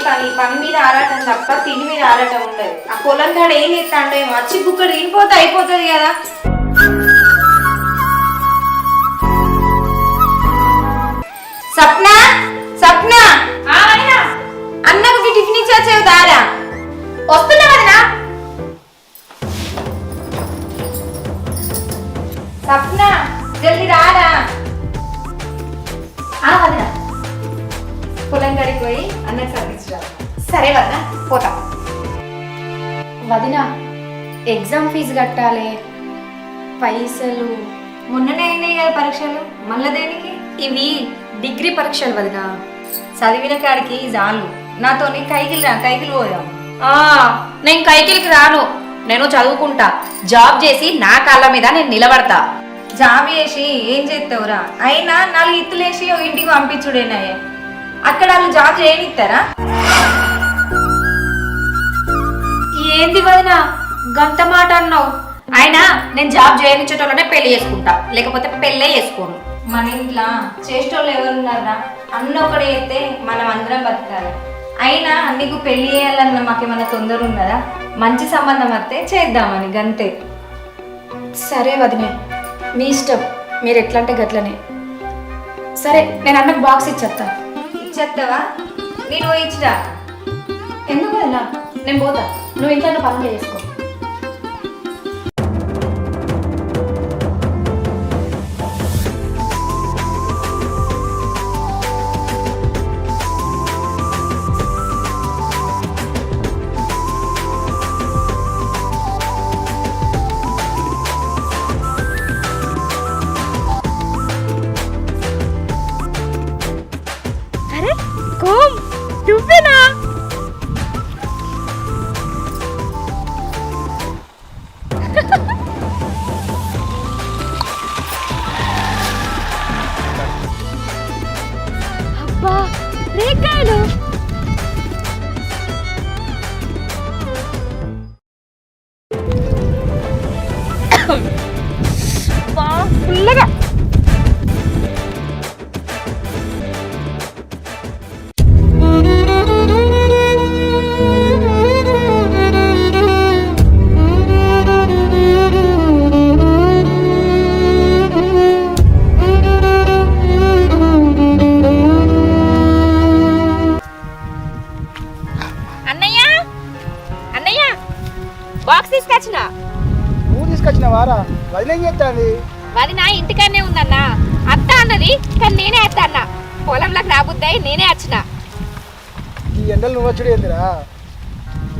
పని పని మీద ఆరాటం తప్ప తిని మీద ఆరాటం ఉండదు. ఆ పొలం కాడ ఏం చేస్తాండో వచ్చి కుక్కడు వినిపోతే అయిపోతుంది కదా. సప్న సప్న అన్నకు టిఫిన్ ఇచ్చి వచ్చేవి దారా. వస్తున్నా వదినా. సప్న జల్దీ రారా. వదినా పొలం గడికి పోయి అన్నకు సర్దించరా. సరే వదినా పోతా. వదినా ఎగ్జామ్ ఫీజు కట్టాలి, పైసలు మొన్ననే అయినాయి కదా పరీక్షలు, మళ్ళా దేనికి? ఇవి డిగ్రీ పరీక్షలు వదినా. చదివిన కాడికి చాలు. నాతో కైకిలు రా, కైకిలు పోదాం. నేను కైకిలికి రాను, నేను చదువుకుంటా. జాబ్ చేసి నా కాళ్ళ మీద నేను నిలబడతా. జాబ్ చేసి ఏం చేస్తావురా? అయినా 4 ఇత్తులేసి ఇంటికి పంపించుడేనాయే. అక్కడ వాళ్ళు జాబ్ చేయనిస్తారా? ఏంది వదినా గంత మాట అన్నావు? అయినా నేను జాబ్ చేయనిచ్చేటోళ్ళనే పెళ్లి చేసుకుంటా, లేకపోతే పెళ్ళే చేసుకోను. మన ఇంట్లో చేసేటోళ్ళు ఎవరున్నారా? అన్న ఒకటి చేస్తే మనం అందరం బతకాలి. అయినా నీకు పెళ్లి చేయాలన్న మాకేమన్నా తొందర ఉన్నదా? మంచి సంబంధం వస్తే చేద్దామని గంతే. సరే వదినే, మీ ఇష్టం, మీరు ఎట్లా అంటే గట్లనే. సరే నేను అన్నకు బాక్స్ ఇచ్చేస్తా. ఇచ్చేస్తావా? నేను ఇచ్చిరా. ఎందుకు వదినా? నేను పోతా, నువ్వు ఇంట్లో పనులు చేసుకో. నువ్వేనా? అబ్బా రేకాయలు ఫుల్గా. బాక్స్ తీసుకొచ్చిన. నువ్వు తీసుకొచ్చిన వారా? వదిన ఏం చేస్తాంది? వదిన ఇంటికనే ఉందన్నా. అత్త అన్నది కానీ నేనే అత్త అన్న. పొలంలోకి రాబుద్దాయి నేనే వచ్చిన. ఈ ఎండలు నువ్వు వచ్చుడు ఏందిరా?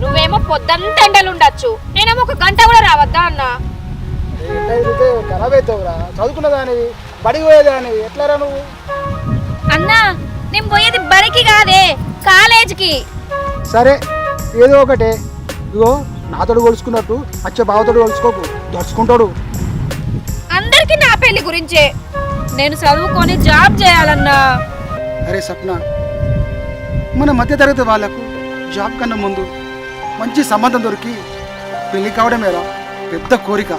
నువ్వేమో పొద్దంతా ఎండలు ఉండొచ్చు, నేనేమో 1 గంట కూడా రావద్దా అన్న? ఎండ ఎదిగితే ఖరాబ్ అవుతావురా. చదువుకున్నదాని బడికి పోయేదాని ఎట్లారా నువ్వు? అన్నా నేను పోయేది బడికి కాదే, కాలేజీకి. సరే ఏదో ఒకటే. ఇగో నాతోడు కొలుసుకున్నట్టు అచ్చే బావతోడు కొలుసుకోకు, దర్చుకుంటాడు. అందరికి నా పెళ్లి గురించే. నేను చదువుకొని జాబ్ చేయాలన్నా. అరే సప్న, మన మధ్యతరగతి వాళ్ళకు జాబ్ కన్నా ముందు మంచి సంబంధం దొరికి పెళ్లి కావడమేరా పెద్ద కోరిక.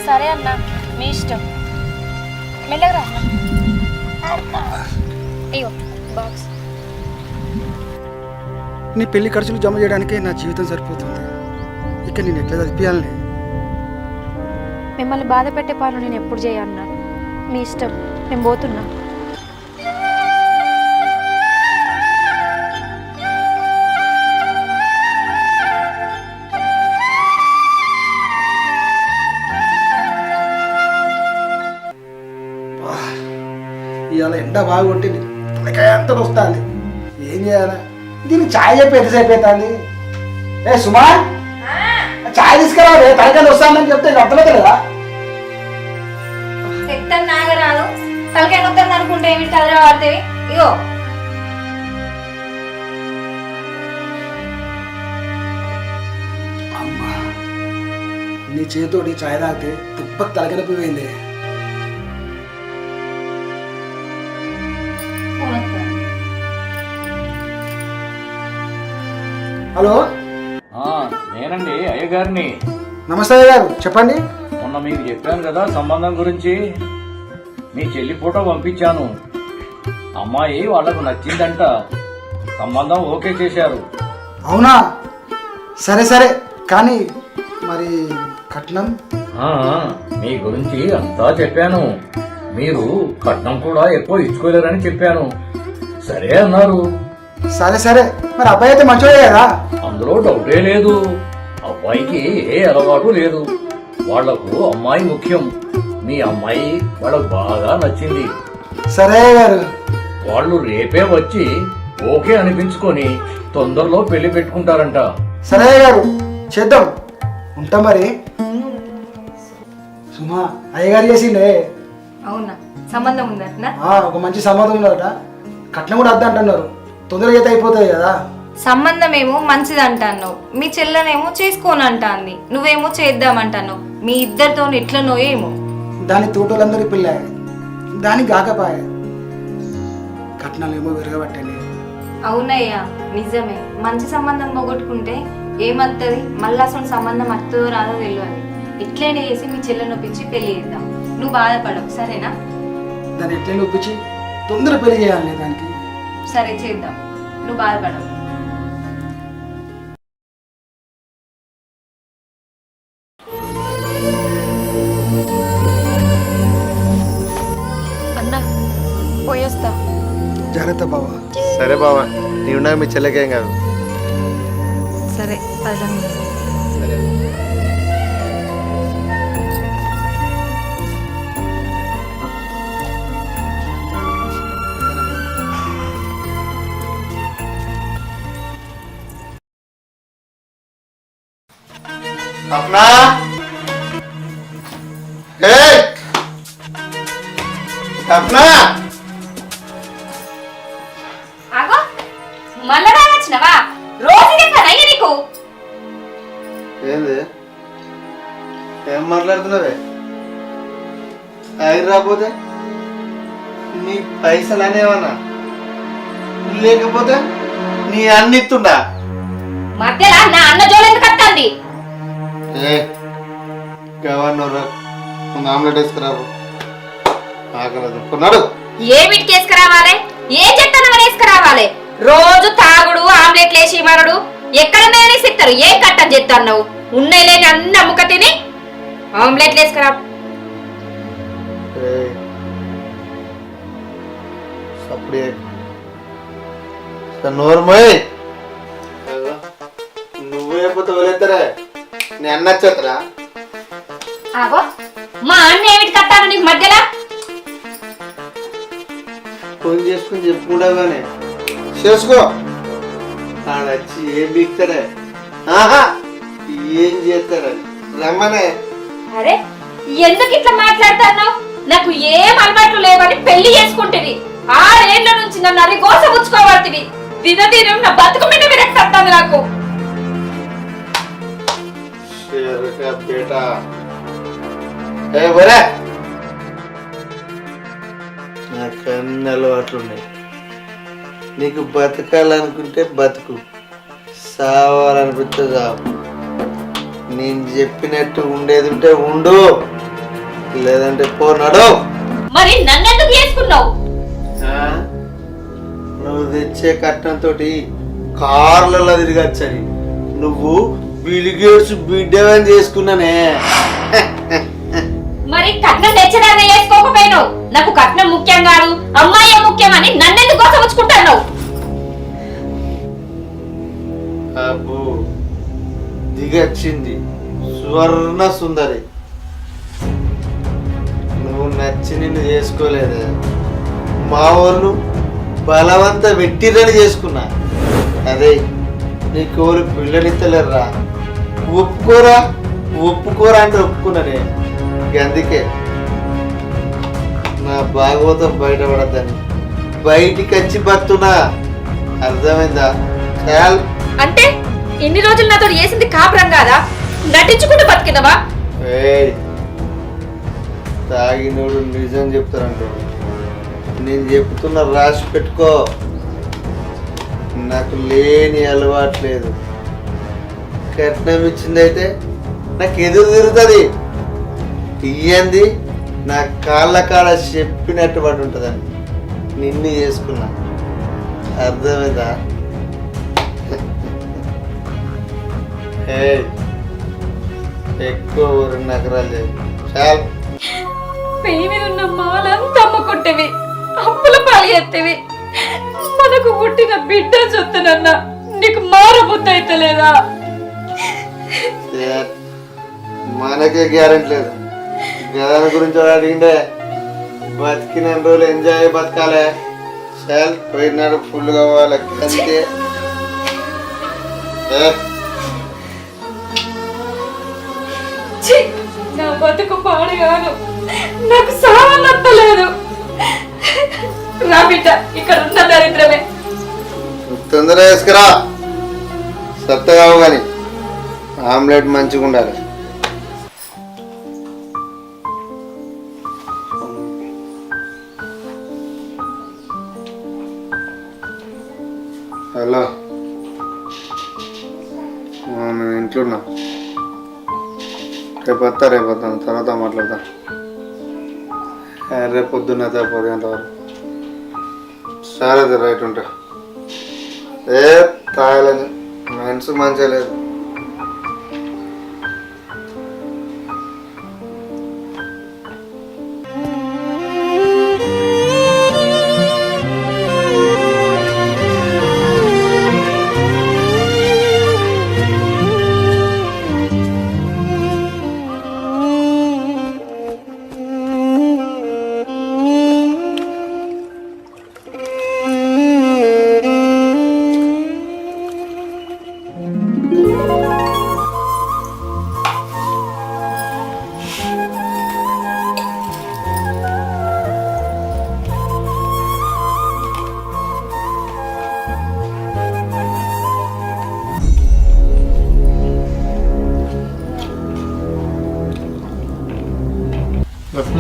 సరే అన్నా, మీ ఇష్టం. మెల్లగా అయ్యో బాక్స్. నీ పెళ్లి ఖర్చులు జమ చేయడానికే నా జీవితం సరిపోతుంది. ఇక నేను ఎట్లా చదివియాలని? మిమ్మల్ని బాధ పెట్టే పనులు నేను ఎప్పుడు చేయన్నా. మీ ఇష్టం, నేను పోతున్నా. ఇవాళ ఎండ బాగా కొట్టింది, తలకాయ అంతా వస్తుంది. ఏం చేయాలి? దీనికి ఛాయ్ చెప్పి ఎంతసేపు అవుతుంది? ఏ సుమా, ఛాయ్ తీసుకురావాలి, తలకాయలు వస్తానని చెప్తే అర్థమవుతుందా? ఎత్తని నాగరాదు, తలకాయ నొత్తంది అనుకుంటే ఏమిటి కదరా వాడితే. ఇగో అమ్మా, నీ చేతోటి ఛాయ్ తాగితే తుప్పకి తలకాయ పోయింది. హలో, నేనండి అయ్యగారిని. నమస్తే అయ్య గారు, చెప్పండి. మొన్న మీకు చెప్పాను కదా సంబంధం గురించి. మీ చెల్లి ఫోటో పంపించాను. అమ్మాయి వాళ్ళకు నచ్చిందంట, సంబంధం ఓకే చేశారు. అవునా? సరే సరే, కానీ మరి కట్నం? ఆ, మీ గురించి అంతా చెప్పాను. మీరు కట్నం కూడా ఎక్కువ ఇచ్చుకోలేరని చెప్పాను. సరే అన్నారు. సరే సరే, మరి అబ్బాయి అయితే మంచోడే కదా? అందులో డౌటే లేదు. అబ్బాయికి ఏ అలవాటు లేదు. వాళ్లకు అమ్మాయి ముఖ్యం. మీ అమ్మాయి వాళ్ళకు బాగా నచ్చింది. సరే గారు. వాళ్ళు రేపే వచ్చి ఓకే అనిపించుకొని తొందరలో పెళ్లి పెట్టుకుంటారంట. సరే గారు, చేద్దాం. ఉంటా మరి. సుమా, అయ్యగారు చేసిండే. అవునా? సంబంధం ఉందట? ఒక మంచి సంబంధం ఉన్నదట. కట్నం కూడా వద్ద అంటున్నారు. తొందరగా అయితే అయిపోతాయి కదా. సంబంధం ఏమో మంచిది అంటాను, మీ చెల్లెనేమో చేసుకోనంటాంది, నువ్వేమో చేద్దామంటాను. మీ ఇద్దరితో ఎట్లనో ఏమో. దాని తోటలందరి పిల్ల, దానికి కాకపాయ. కట్నాలు ఏమో విరగబట్టండి. అవునయ్యా, నిజమే. మంచి సంబంధం పోగొట్టుకుంటే ఏమత్తది, మళ్ళీ అసలు సంబంధం అత్తదో రాదో తెలియదు. ఎట్లయినా చేసి మీ చెల్లెని ఒప్పించి పెళ్లి చేద్దాం. నువ్వు బాధపడవు, సరేనా? దాన్ని ఎట్లయినా ఒప్పించి తొందర పెళ్లి చేయాలి దానికి. సరే చేద్దాం, నువ్వు బాధపడవు. అన్నా పోయేస్తా. జాగ్రత్త బావా. సరే బావా, నీవున్నాక మీ చెల్లెకేం కాదు. సరే పదండి. సరే. అప్నా, అప్నా, ఆగో, మళ్ళా రావచ్చినవా? రోజు చెప్పానయ్య నీకు. ఏంది? ఏం మాట్లాడుతున్నావే? ఆయన రాకపోతే నీ పైసలు అనేవన్నా, లేకపోతే నీ అన్నిత్తుండా? మధ్యలో నా అన్న జోలు ఎందుకు వస్తుంది? Governor omelette వేసుకురావు. ఆకలేదు కొన్నాడు. ఏమిటికి వేసుకురావాలి? ఏ చెట్టను వేసుకురావాలి? రోజు తాగుడు, ఆమ్లెట్లు వేసి మరడు. ఎక్కడ ఇస్తారు? ఏ కట్టం చేస్తాను నువ్వు? ఉన్నాయి లేని అన్ని అమ్ముక తిని ఆమ్లెట్లు వేసుకురా. నువ్వే పోతే వదిలేస్తారా? నేను అన్నచ్చరా? ఆగో, మా అన్న ఏమిటి కట్టాను నీకు మధ్యలో? ఫోన్ చేసుకుని చెప్పుకుంటావు కానీ చేసుకో. ఆడొచ్చి ఏం బీక్తాడే, ఆహా ఏం చేస్తాడని రమ్మనే. అరే ఎందుకు ఇట్లా మాట్లాడుతున్నావు? నాకు ఏం అలవాట్లు లేవని పెళ్లి చేసుకుంటేవి. 6 ఏళ్ల నుంచి నన్ను అది గోసపుచ్చుకోబడుతుంది. దినదినం నా బతుకు మీద విరక్తి వస్తుంది నాకు. నాకు అన్ని అలవాట్లున్నాయి. నీకు బతకాలనుకుంటే బతుకు, సావాలనిపిస్తే చావు. నేను చెప్పినట్టు ఉండేది ఉంటే ఉండు, లేదంటే పోనాడు. మరి నన్నెందుకు చేసుకున్నావు? నువ్వు తెచ్చే కట్నంతో కార్లలో తిరగచ్చని నువ్వు బిలిగేట్స్ బిడ్డవని చేసుకున్నానే. మరి కట్నం తెచ్చడాన్ని చేసుకోకపోయినావు. నాకు కట్నం ముఖ్యం కాదు, అమ్మాయి ముఖ్యం అని నన్నెందుకు గోసపుచ్చుకుంటావు? అబ్బో దిగచ్చింది స్వర్ణ సుందరి. నువ్వు నచ్చి నిన్ను చేసుకోలేదే, మా వాళ్ళు బలవంత వెట్టిరని చేసుకున్నా. అదే నీకోరు పిల్లనిత్తలేరా? ఒప్పుకోరా ఒప్పుకోరా అంటే ఒప్పుకున్నానే. అందుకే నా భాగవతం బయటపడద్దని బయటికి వచ్చి బతున్నా. అర్థమైందా? చాలు. అంటే ఇన్ని రోజులు నాతో చేసింది కాపురం కాదా? నటించుకుంటూ బతికినవా? తాగినోడు నిజం చెప్తారంటాడు. నేను చెప్తున్నా, రాసి పెట్టుకో. నాకు లేని అలవాట్లేదు. కట్నం ఇచ్చిందైతే నాకు ఎదురు తిరుగుతుంది. ఇయ్యంది నా కాళ్ళ కాడ చెప్పినట్టు పడి ఉంటుందని. నిన్ను చేసుకున్నా అర్థమైందా? ఎక్కువ 2 ఎకరాలు లేదు చాలు. పెయి మీద ఉన్న మాలంతా అమ్ముకుంటేవి అప్పుల పాలు ఎత్తేవి మనకు పుట్టిన బిడ్డ చూస్తానన్నా నీకు మారబుద్ధి అయితే లేదా? మనకే గ్యారెంటీ లేదు. దాని గురించి అడిగిండే బతికిన రోజులు ఎంజాయ్ బతకాలే. చాలు పోయినాడు ఫుల్ కావాలి అంతే. నా బతుకు పాడుగాను నాకు సావనత్తలేదు. రా బిడ్డ ఇక్కడ ఉన్న దరిద్రమే. తొందరగా వేసుకురా సత్తగావు కానీ ఆమ్లెట్ మంచిగా ఉండాలి. హలో నేను ఇంట్లో ఉన్నా. రేపు వస్తాను తర్వాత మాట్లాడతా. రేపు పొద్దున్న 10 గంటల వరకు. సరే రైట్ ఉంటా. తాగాలని మనసు మంచిగా లేదు.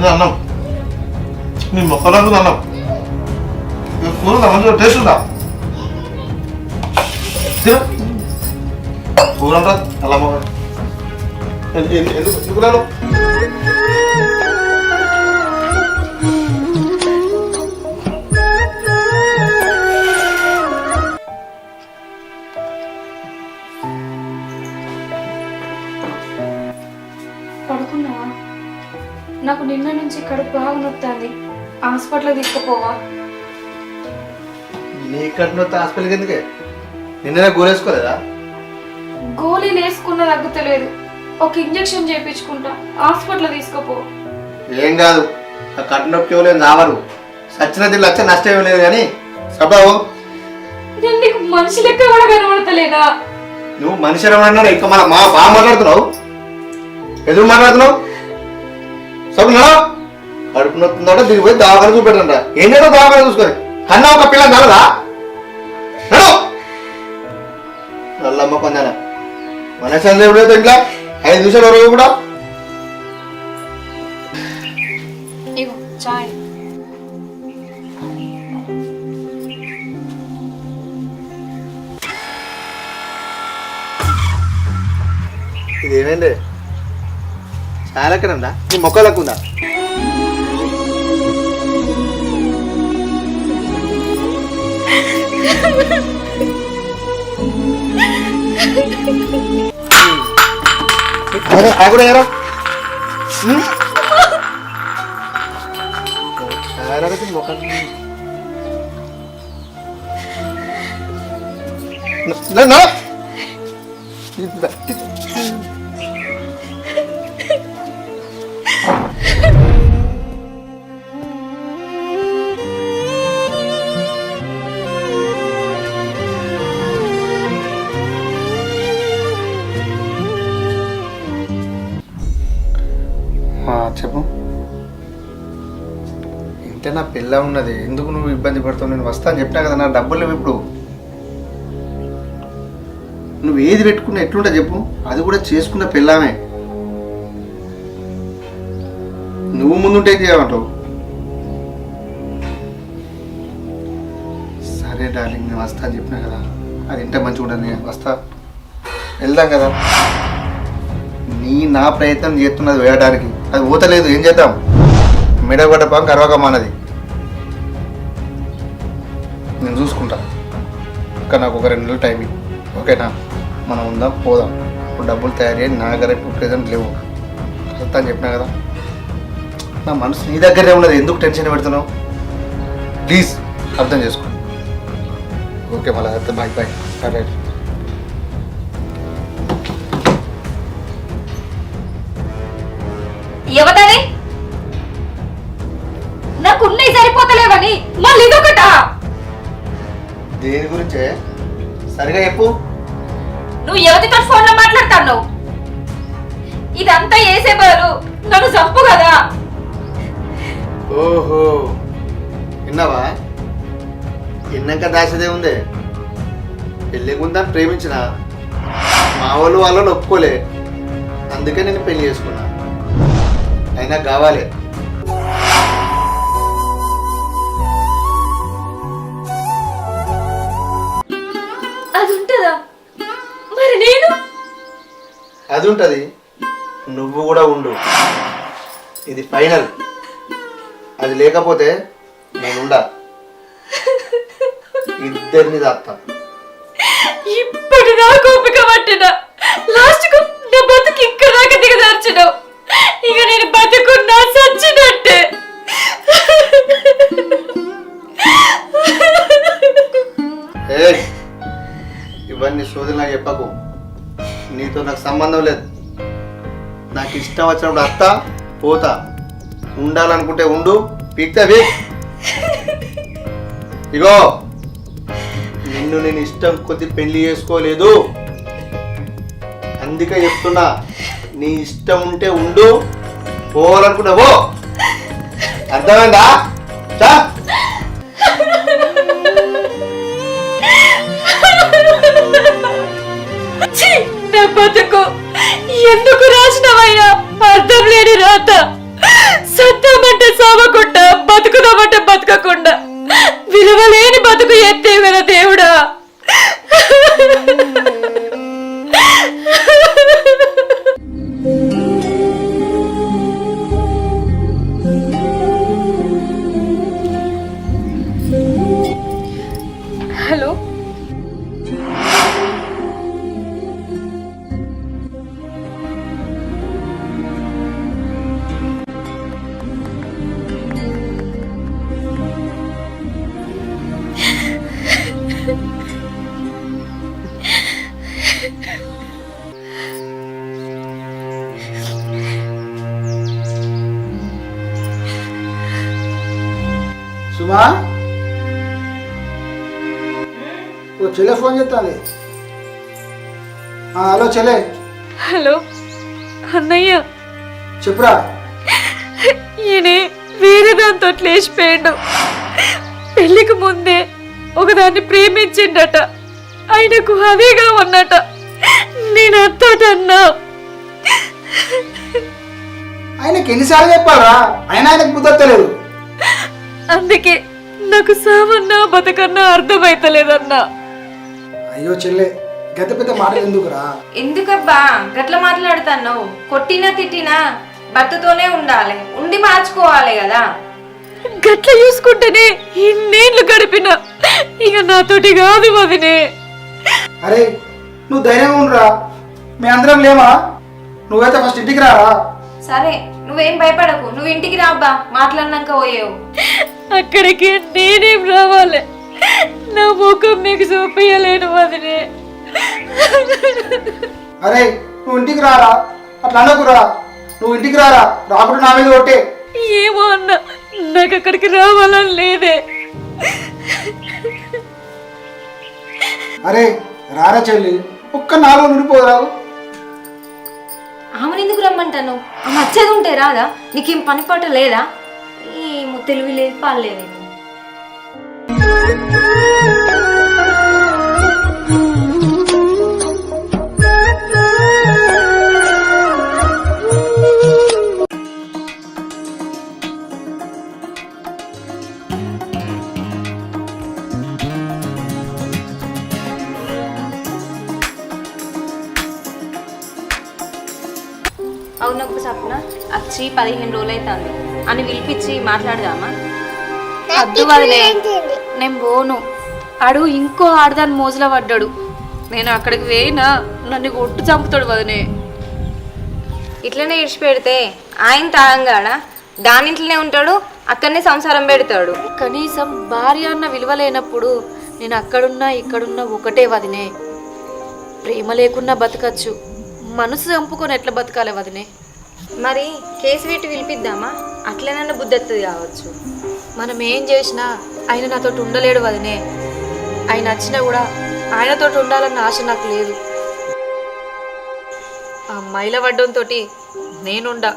అన్నం నీ మొక్కలకు అన్నం కూర మంచిగా టేస్ట్ ఉందా? కూర అంటా అలా ఎందుకు రాను? పడుకున్నావా? నాకు నిన్న నుంచి కడుపు బాగా నొత్తాంది. హాస్పిటల్ తీసుకుపోవా? నీ కట్టిన హాస్పిటల్కి ఎందుకే? నిన్ననే గోలేసుకోలేదా? గోళీలు వేసుకున్న తగ్గుతలేదు. ఒక ఇంజెక్షన్ చేయించుకుంటా. హాస్పిటల్ తీసుకుపో. ఏం కాదు, ఆ కట్టినొప్పి ఎవరు రావరు. సచ్చినది లక్ష నష్టం ఏం లేదు కానీ సబావు. నేను నీకు మనిషి లెక్క కూడా కనబడతలేనా? నువ్వు మనిషి అన్నాడు ఇంకా మన మా బాగా మాట్లాడుతున్నావు. ఎందుకు మాట్లాడుతున్నావు? సబ్ నడవ కడుపు నొత్తుందట దీనికి పోయి దవాఖాన చూపెట్టంట. ఏం చేద్దాం దవాఖాన చూసుకొని? కన్నా ఒక పిల్ల నలదా నడు నల్లమ్మ కొందన మనసు దేవుడు ఇంట్లో 5 నిమిషాలు రోజు కూడా. ఇగో చాయ్. ఇదేమైంది? చాలా ఎక్కడందా నీ మొక్కలకు ఉందా? చెప్పు. ఇంటే నా పిల్ల ఉన్నది, ఎందుకు నువ్వు ఇబ్బంది పడతావు? నేను వస్తాను చెప్పినా కదా, నా డబ్బులు లేవు ఇప్పుడు. నువ్వు ఏది పెట్టుకున్నా ఎట్లుంటా చెప్పు? అది కూడా చేసుకున్న పిల్లమే. నువ్వు ముందుంటే ఏం చేయమంటావు? సరే డార్లింగ్, నేను వస్తా అని చెప్పినా కదా, అది ఇంటే మంచిగా ఉండదు. నేను వస్తా, వెళ్దాం కదా. నా ప్రయత్నం చేస్తున్నది వేయడానికి, అది ఊతలేదు. ఏం చేద్దాం? మెడగొట్ట పాం కరవకం అన్నది. చూసుకుంటా. ఇంకా నాకు ఒక 2 నెలలు టైం ఇవ్వు. ఓకేనా? మనం ఉందాం, పోదాం. ఇప్పుడు డబ్బులు తయారు చేయి. నా దగ్గర ఇప్పుడు ప్రెజెంట్ లేవు. చెప్తా అని చెప్పినా కదా. నా మనసు నీ దగ్గరే ఉన్నది, ఎందుకు టెన్షన్ పెడుతున్నావు? ప్లీజ్ అర్థం చేసుకో. ఓకే మళ్ళీ బాయ్ బాయ్. సరే. ఎవతది నాకున్నవి సరిపోతలేవని మళ్ళీ ఇదొకటా? దేని గురించే సరిగా చెప్పు. నువ్వు యువతితో ఫోన్లో మాట్లాడుతున్నావు. ఇదంతా వేసే బదులు నన్ను చంపు కదా. ఓహో విన్నావా? విన్నాక దాసేదే ఉంది. పెళ్ళి ముందని ప్రేమించిన మా వాళ్ళని ఒప్పుకోలే, అందుకే నేను పెళ్లి చేసుకున్నా. అయినా కావాలి. అది ఉంటుందా? మరి నేను అది ఉంటుంది, నువ్వు కూడా ఉండు. ఇది ఫైనల్. అది లేకపోతే నేనుండా. ఇద్దరిని దాత్తా. ఇప్పటి దాకా ఓపిక పట్టిన లాస్ట్ కు నా బతుకు ఇక్కడ దాకా దిగదార్చినావు. ఇక నేను బతుకున్నా చచ్చినట్టే. ఇవన్నీ సోదరులు నాకు చెప్పకు. నీతో నాకు సంబంధం లేదు. నాకు ఇష్టం వచ్చినప్పుడు అత్తా పోతా. ఉండాలనుకుంటే ఉండు, పీక్తే. ఇగో నిన్ను నేను ఇష్టం కొద్ది పెళ్లి చేసుకోలేదు, అందుకే చెప్తున్నా. నీ ఇష్టం ఉంటే ఉండు, పోవాలనుకుంటే పో. అర్థమైందా? చా నా బతుకు ఎందుకు రాసినవయ్యా? అర్థం లేని రాత. సత్తామంటే సావకుండా, బతుకుదామంటే బతకకుండా, విలువలేని బతుకు ఎత్తే కదా దేవుడా. హలో, సుమా, చెల్లె ఫోన్ చేస్తాను. హలో చెల్లె. హలో అన్నయ్య. చెప్పురా. ఈయన వేరే దాంతో లేచిపోయాడు. పెళ్లికి ముందే ఒకదాన్ని ప్రేమించిండట. ఆయనకు అదేగా ఉన్నట. నేను అత్తటన్నా. ఆయనకి ఎన్నిసార్లు చెప్పారా? ఆయనకు కుదరతలేదు. అందుకే నాకు సావన్నా బతకన్నా అర్థమైతలేదన్నా. అయ్యో చెల్లె, గత పెద్ద మాటలు ఎందుకురా? ఎందుకబ్బా గట్ల మాట్లాడుతున్నావు? కొట్టినా తిట్టినా భర్తతోనే ఉండాలి, ఉండి మార్చుకోవాలి కదా. గట్ల చూసుకుంటేనే ఇన్నేళ్ళు గడిపిన. ఇక నాతోటి కాదు వదినే. అరే నువ్వు ధైర్యంగా ఉండరా, మీ అందరం లేమా? నువ్వైతే ఫస్ట్ ఇంటికి రారా. సరే నువ్వేం భయపడకు, నువ్వు ఇంటికి రాబ్బా, మాట్లాడినాక పోయేవు. అక్కడికి నేనేం రావాలి? నా ముఖం మీకు చూపించలేను వదినే. అరే నువ్వు ఇంటికి రారా, అట్లా అనకురా. నువ్వు ఇంటికి రారా, రాకుండా నా మీద కొట్టే. ఏమో అన్న, నాకు అక్కడికి రావాలని లేదే. అరే రారా చెల్లి, ఒక్క 4 రోజులు ఉండిపోరావు. ఆమెను ఎందుకు రమ్మంటాను? ఆమె వచ్చేది ఉంటే రాదా? నీకేం పని పాట లేదా? ఏమో తెలివి లేదు, పాలేదు. అవునొక్క సప్న వచ్చి 15 రోజులు అవుతుంది అని పిలిపించి మాట్లాడదామా? వద్దు వదిలే, నేను పోను. ఆడు ఇంకో ఆడదాని మోజులో పడ్డాడు. నేను అక్కడికి వేయినా నన్ను కొట్టు చంపుతాడు వదినే. ఇట్లనే ఇడిచి పెడితే ఆయన తాగంగాడా దానింట్లోనే ఉంటాడు, అక్కడనే సంసారం పెడతాడు. కనీసం భార్య అన్న విలువ లేనప్పుడు నేను అక్కడున్నా ఇక్కడున్నా ఒకటే వదినే. ప్రేమ లేకున్నా బతకచ్చు, మనసు చంపుకొని ఎట్లా బతకాలి వదినే? మరి కేసు పెట్టి పిలిపిద్దామా? అట్లనన్నా బుద్ధి కావచ్చు. మనం ఏం చేసినా ఆయన నాతో ఉండలేడు వదినే. ఆయన నచ్చినా కూడా ఆయనతో ఉండాలన్న ఆశ నాకు లేదు. ఆ మైల వడ్డంతో నేనుండా.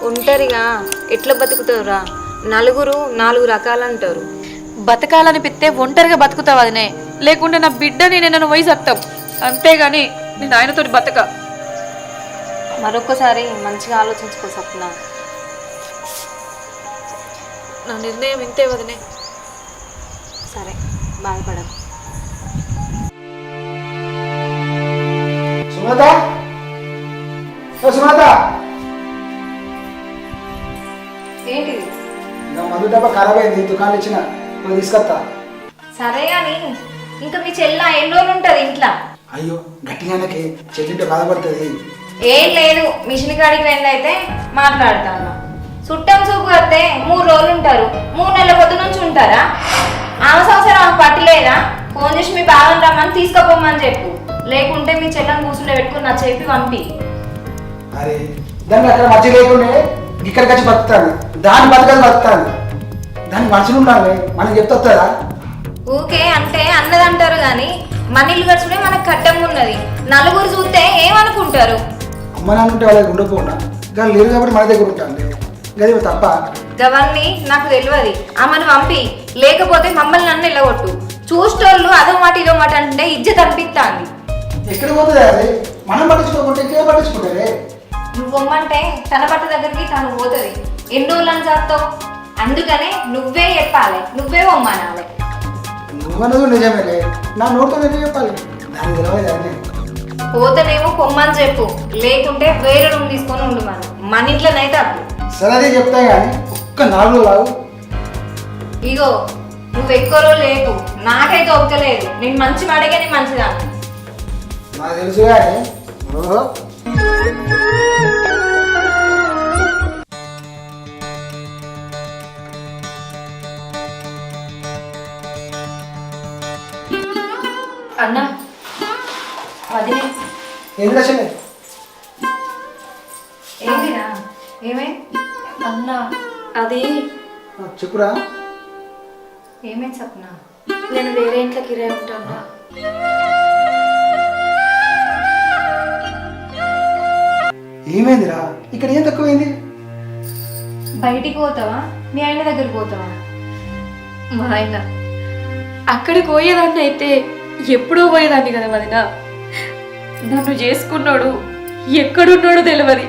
ఒంటరిగా ఎట్లా బతుకుతావురా? నలుగురు నాలుగు రకాలు అంటారు. బతకాలనిపిస్తే ఒంటరిగా బతుకుతావు వదినే, లేకుంటే నా బిడ్డని నేను వయసు సత్తాం. అంతేగాని నేను ఆయనతో బతక. మరొకసారి మంచిగా ఆలోచించుకో సప్న. నా నిర్ణయం ఇంతే వదినే. సరే, బాధపడకు. సుమత, సుమత, ఏంటిది? నా మందు డబ్బా ఖరాబ్ అయింది, దుకాణం ఇచ్చిన పోయి తీసుకొస్తా. సరే అని ఇంకా మీ చెల్ల ఎన్ని రోజులు ఉంటుంది ఇంట్లో? అయ్యో గట్టిగానకి చెల్లింటే బాధపడుతుంది. ఏం లేదు, మిషన్ కాడికి వెళ్ళి అయితే మాట్లాడతాను. చుట్టం చూపు వస్తే 3 రోజులు ఉంటారు, 3 నెలల పొద్దు నుంచి ఉంటారా? ఆమె సంవత్సరం ఆమె పట్టలేదా? ఫోన్ చేసి మీ బావని రమ్మని తీసుకుపోమని చెప్పు, లేకుంటే మీ చెల్లని కూర్చుండే పెట్టుకుని నా చెప్పి పంపి. అరే దాన్ని అక్కడ మధ్య లేకుండే ఇక్కడికి వచ్చి బతుకుతాను, దాన్ని బతకదు బతుకుతాను. దానికి మనుషులు ఉండాలి, మనం చెప్తే వస్తుందా? ఊకే అంటే అన్నదంటారు కానీ మన ఇల్లు గడుచుడే మనకు కట్టంగా ఉన్నది. నలుగురు చూస్తే ఏమనుకుంటారు? అమ్మ నాన్న ఉంటే వాళ్ళకి ఉండకపోయినా కానీ లేరు కాబట్టి మన దగ్గర ఉంటాను. గది తప్ప గవన్నీ నాకు తెలియదు. ఆమెను పంపి, లేకపోతే మమ్మల్ని నన్ను వెళ్ళగొట్టు. చూసేటోళ్ళు అదో మాట ఇదో మాట అంటే ఇజ్జత్ అనిపిస్తాంది. ఎక్కడ పోతుంది అది? మనం పట్టించుకోకుంటే ఇంకేం పట్టించుకుంటారే? నువ్వు పొమ్మంటే తన బట్ట దగ్గరికి తను పోతుంది. ఎన్ని రోజులను చేస్తావు? అందుకనే నువ్వే చెప్పాలి, నువ్వే పొమ్మనాలి. నువ్వన్నది నిజమేలే, నా నోటితో నేను చెప్పాలి, దానికి తెలియదు అని. పోతేనేమో పొమ్మని చెప్పు, లేకుంటే వేరే రూమ్ తీసుకొని ఉండు. మన ఇంట్లోనైతే అప్పుడు. సరే అదే చెప్తా కానీ ఒక్క 4 రోజులు ఆగు. ఇగో నువ్వు ఎక్కువ రోజులు లేకు, నాకైతే ఒక్కలేదు. నేను మంచి వాడిగా నేను మంచిదాన్ని. నాకు తెలుసు కానీ ఓహో అన్న వదిలే. ఏంటి లక్ష్మి? ఏంటిరా? ఏమే అన్న అది చెప్పురా. ఏమైంది సప్న? నేను వేరే ఇంట్లో కిరాయి ఉంటాను. ఏమైందిరా? ఇక్కడ ఏం తక్కువైంది? బయటికి పోతావా? మీ ఆయన దగ్గరికి పోతావా? మా ఆయన అక్కడికి పోయేదాన్ని అయితే ఎప్పుడో పోయేదాన్ని కదా వదిన. నన్ను చేసుకున్నాడు ఎక్కడున్నాడో తెలియదు,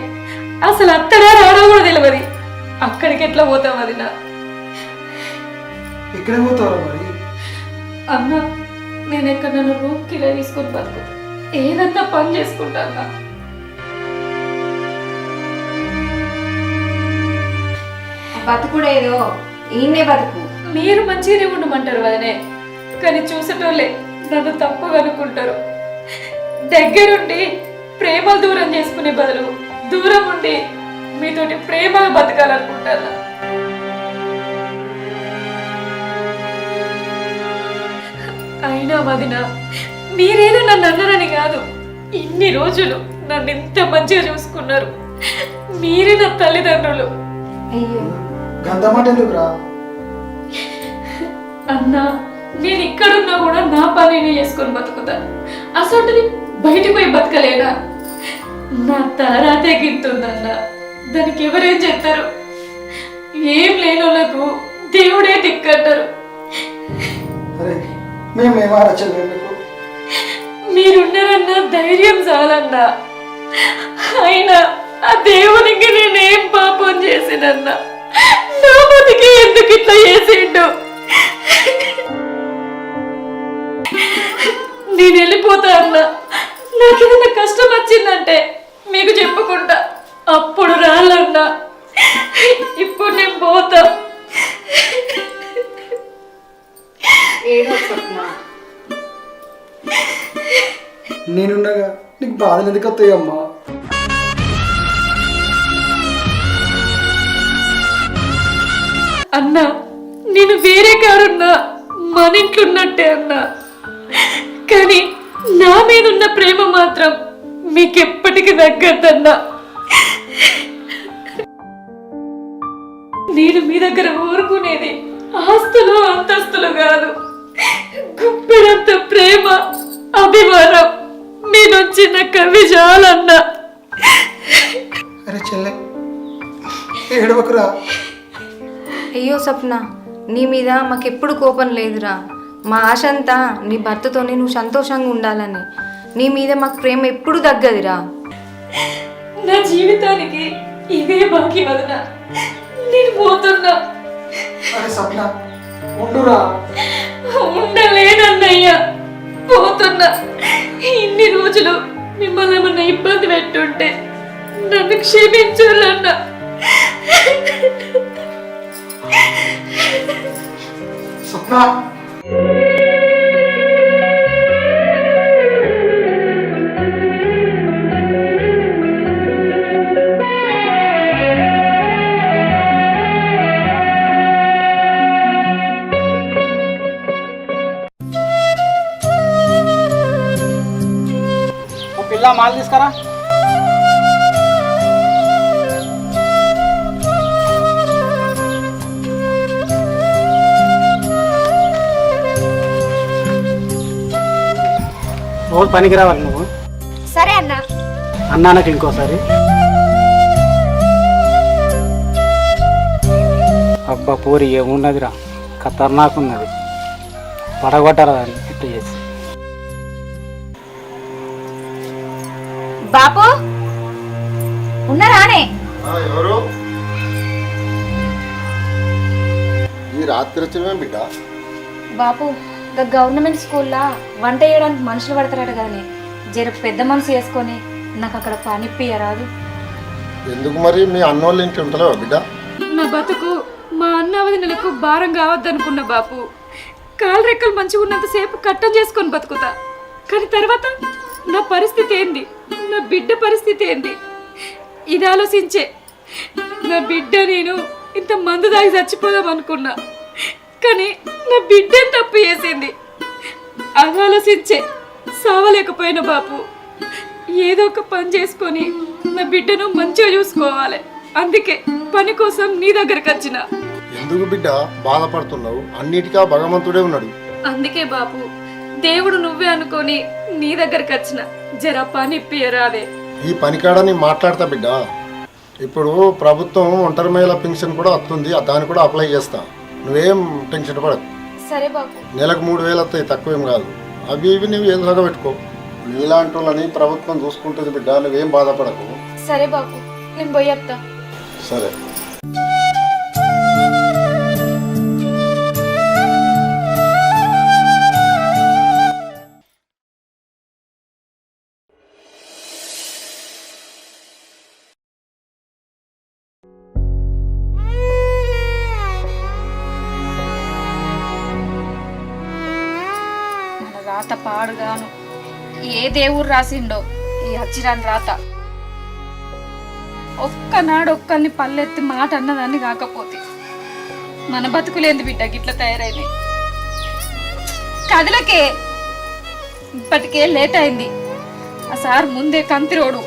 అసలు అత్తడా రాడో కూడా తెలియదు. అక్కడికి ఎట్లా పోతాం వదిన? ఎక్కడ పోతావు మరి? అన్న నేను ఎక్కడ నన్ను రూమ్ కిరాయి తీసుకొని బతుకుతా, ఏదన్నా పని చేసుకుంటా అన్న. బతుకుడేదో ఈయనే బతుకు. మీరు మంచిగానే ఉండమంటారు వదినే, కానీ చూసేటోళ్ళే నన్ను తప్పుగా అనుకుంటారు. దగ్గరుండి ప్రేమలు దూరం చేసుకునే బదులు దూరం ఉండి మీతోటి ప్రేమగా బతకాలనుకుంటాను. అయినా వదిన మీరేదో నన్ను అన్నారని కాదు, ఇన్ని రోజులు నన్ను ఇంత మంచిగా చూసుకున్నారు. మీరే నా తల్లిదండ్రులు. అయ్యో గంధమాట ఎందుకురా? అన్నా నేను ఇక్కడున్నా కూడా నా పని నేను చేసుకొని బతుకుతాను, అసలు బయటికి పోయి బతకలేనా? నా తారా తెగింటుందన్నా, దానికి ఎవరేం చెప్తారు? ఏం లేనోళ్ళకు దేవుడే దిక్కంటారు. అరే మేమేమారచ్చలేదు, మీరున్నారన్నా ధైర్యం చాలన్నా. అయినా ఆ దేవునికి నేనేం పాపం చేసినన్నా? నా బతికి ఎందుకు ఇట్లా చేసిండు? నేను వెళ్ళిపోతా అన్నా. నాకు ఏదైనా కష్టం వచ్చిందంటే మీకు చెప్పుకుంటా, అప్పుడు రాలన్నా. ఇప్పుడు నేను పోతా. ఏదో సప్న. నేనుండగా నీకు బాధలు ఎందుకు వస్తాయమ్మా? అన్నా నేను వేరే కారున్నా మన ఇంట్లో ఉన్నట్టే అన్నా, కానీ నా మీద ఉన్న ప్రేమ మాత్రం మీకెప్పటికీ తగ్గద్దన్నా. నేను మీ దగ్గర ఊరుకునేది ఆస్తులు అంతస్తులు కాదు, గుప్పెడంత ప్రేమ అభిమానం మీదొచ్చిన కవి చాలన్నా. అరే చెల్లె ఏడవకురా. అయ్యో సప్న, నీ మీద మాకెప్పుడు కోపం లేదురా. మా ఆశ అంతా నీ భర్తతోనే నువ్వు సంతోషంగా ఉండాలని. నీ మీద మాకు ప్రేమ ఎప్పుడు తగ్గదిరా. నా జీవితానికి ఇదే బాకీ వదనా, నేను పోతున్నా. అరే సప్న ఉండురా. ఉండలేనన్నయ్యా, పోతున్నా. ఇన్ని రోజులు మిమ్మల్ని ఏమన్నా ఇబ్బంది పెట్టుంటే నన్ను క్షమించాలన్నా. సప్న పిల్ల మాల్ తీసుకురా. రోజు పనికి రావాలి నువ్వు. సరే అన్నా. అన్నానకి ఇంకోసారి. అబ్బా పూరి ఏమున్నదిరా, ఖతర్నాకున్నది. పడగొట్టరా దాన్ని ఎట్టు చేసి. బాపు ఉన్నారానే? ఎవరు ఈ రాత్రి వచ్చినవే బిడ్డ? బాపు గవర్నమెంట్ స్కూల్లో వంట చేయడానికి మనుషులు పడతారట కానీ జర పెద్ద మనసు వేసుకొని నాకు అక్కడ పని ఇప్పియరాదు. ఎందుకు మరి మీ అన్నోళ్ళ ఇంటి ఉంటలేవా బిడ్డ? నా బతుకు మా అన్న వదినలకు భారం కావద్దనుకున్న బాపు. కాలు రెక్కలు మంచిగా ఉన్నంతసేపు కట్టం చేసుకొని బతుకుతా, కానీ తర్వాత నా పరిస్థితి ఏంది, నా బిడ్డ పరిస్థితి ఏంది ఇది ఆలోచించే నా బిడ్డ నేను ఇంత మందు దాగి చచ్చిపోదాం అనుకున్నా, కానీ నా బిడ్డ తప్పు చేసింది అది ఆలోచించే సావలేకపోయిన బాపు. ఏదో ఒక పని చేసుకొని నా బిడ్డను మంచిగా చూసుకోవాలి, అందుకే పని కోసం నీ దగ్గరకు వచ్చిన. ఎందుకు బిడ్డ బాధపడుతున్నావు? అన్నిటికీ ఆ భగవంతుడే ఉన్నాడు. అందుకే బాపు దేవుడు నువ్వే అనుకొని నీ దగ్గరకు వచ్చిన. జర పని ఇప్పియరాదే. ఈ పనికాడని మాట్లాడతా బిడ్డ. ఇప్పుడు ప్రభుత్వం ఒంటరి మహిళ పెన్షన్ కూడా వస్తుంది, దాన్ని కూడా అప్లై చేస్తా. నువ్వేం టెన్షన్ పడకు. సరే బాపు. నెలకు 3,000 వస్తాయి, తక్కువేం కాదు. అవి ఇవి నువ్వు ఏం పెట్టుకో. నీలాంటి వాళ్ళని ప్రభుత్వం చూసుకుంటుంది బిడ్డ, నువ్వేం బాధపడకు. సరే బాపు, నేను పోయేస్తా. సరే. మన రాత పాడుగాను ఏ దేవుడు రాసిండో ఈ అచ్చిరాని రాత. ఒక్కనాడు ఒక్కరిని పల్లెత్తి మాట అన్నదాన్ని కాకపోతే మన బతుకులేంది బిడ్డ గిట్ల తయారైంది. కథలకే ఇప్పటికే లేట్ అయింది. ఆ సార్ ముందే కంతిరోడు.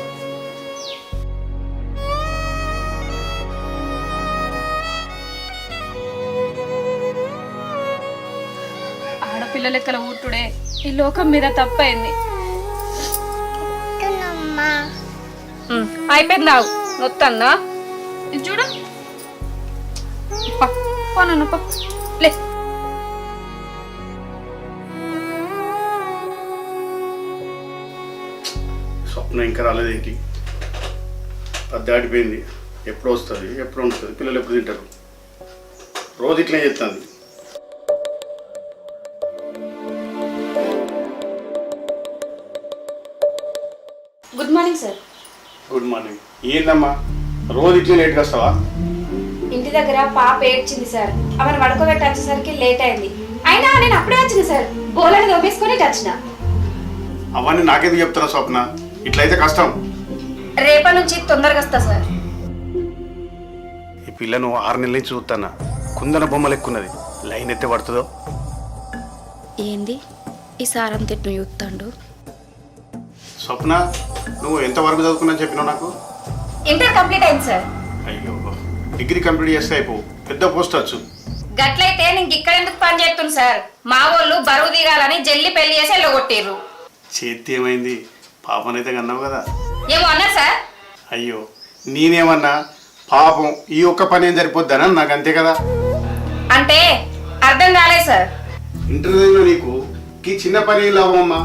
ఆడపిల్ల లెక్కల ఊటుడే ఈ లోకం మీద తప్పైంది. అయిపోయింది నావు నొత్తన్నా చూడు. పోనన్ను పో లే. స్వప్న ఇంకా రాలేదు ఏంటి? దాటిపోయింది. ఎప్పుడు వస్తుంది, ఎప్పుడు ఉంటుంది, పిల్లలు ఎప్పుడు తింటారు? రోజు ఇట్లే చేస్తుంది. Good morning sir. Good morning. ఏందమ్మా రోజు ఇట్లే లేట్గా వస్తావా? ఇంటి దగ్గర పాప ఏడ్చింది సార్, ఆమెను పడుకోబెట్టి వచ్చేసరికి లేట్ అయింది. అయినా నేను అప్పుడే వచ్చిన సార్, బోలని దొబ్బేసుకొని వచ్చిన. అవన్నీ నాకెందుకు చెప్తున్నా స్వప్న, ఇట్లయితే కష్టం. రేపటి నుంచి తొందరగా వస్తా సార్. ఈ పిల్లను 6 నెలల నుంచి చూస్తానా, కుందన బొమ్మలు ఎక్కున్నది, లైన్ ఎత్తే పడుతుందో. ఏంది ఈ సారం తిట్టు చూస్తాడు? స్వప్న, నువ్వు ఎంతవరకు చదువుకున్నా చెప్పినావు నాకు? ఇంటర్ కంప్లీట్ అయింది సార్. అయ్యో, డిగ్రీ కంప్లీట్ చేస్తే అయిపో, పెద్ద పోస్ట్ వచ్చు. గట్లయితే నీకు ఇక్కడ ఎందుకు పని చేస్తుంది సార్? మా వాళ్ళు బరువు దిగాలని జల్లి పెళ్లి చేసి వెళ్ళగొట్టిర్రు. చేతి ఏమైంది? పాపనైతే కన్నావు కదా. ఏమో అన్నారు సార్. అయ్యో, నేనేమన్నా పాపం ఈ ఒక్క పని ఏం సరిపోద్దానా? నాకు అంతే కదా. అంటే అర్థం కాలేదు సార్. ఇంటర్వ్యూలో నీకు ఈ చిన్న పని ఏం లాభం అమ్మా?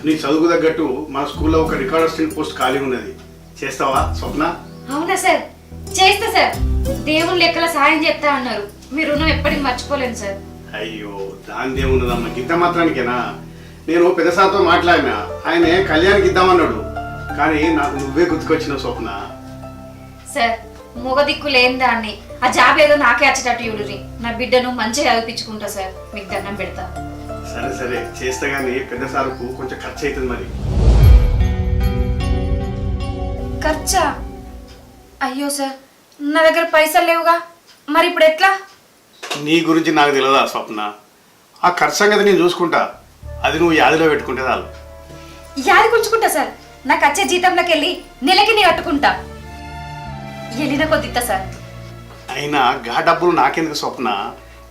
నీ చదువుకు తగ్గట్టు మన స్కూల్లో ఒక రికార్డ్ అసిస్టెంట్ పోస్ట్ ఖాళీ ఉన్నది, చేస్తావా స్వప్న? అవునా సార్? చేస్తా సార్. దేవుని లెక్కల సాయం చేస్తా అన్నారు, మీ రుణం ఎప్పటికి మర్చిపోలేను సార్. అయ్యో, దాని ఏమున్నదమ్మా, ఇంత మాత్రానికేనా? నేను పెద్ద సార్తో మాట్లాడినా, ఆయనే కళ్యాణ్కి ఇద్దామన్నాడు, కానీ నాకు నువ్వే గుర్తుకొచ్చిన స్వప్న. సార్, మొగ దిక్కు లేని దాన్ని ఆ జాబ్ ఏదో నాకే వచ్చేటట్టు చూడురి. నా బిడ్డను మంచిగా చదివించుకుంటా సార్, మీకు దండం పెడతా. సరే సరే చేస్తే గానీ పెద్ద సార్కు కొంచెం ఖర్చు అవుతుంది మరి. ఖర్చా? అయ్యో సార్, నా దగ్గర పైసలు లేవుగా, మరి ఇప్పుడు ఎట్లా? నీ గురించి నాకు తెలియదా స్వప్న? ఆ ఖర్చు సంగతి నేను చూసుకుంటా, అది నువ్వు యాదిలో పెట్టుకుంటే చాలు. యాది ఉంచుకుంటా సార్. నాకు వచ్చే జీతంలోకి వెళ్ళి నెలకి నీ కట్టుకుంటా, వెళ్ళిన కొద్దిస్తా సార్. అయినా గా డబ్బులు నాకెందుకు స్వప్న?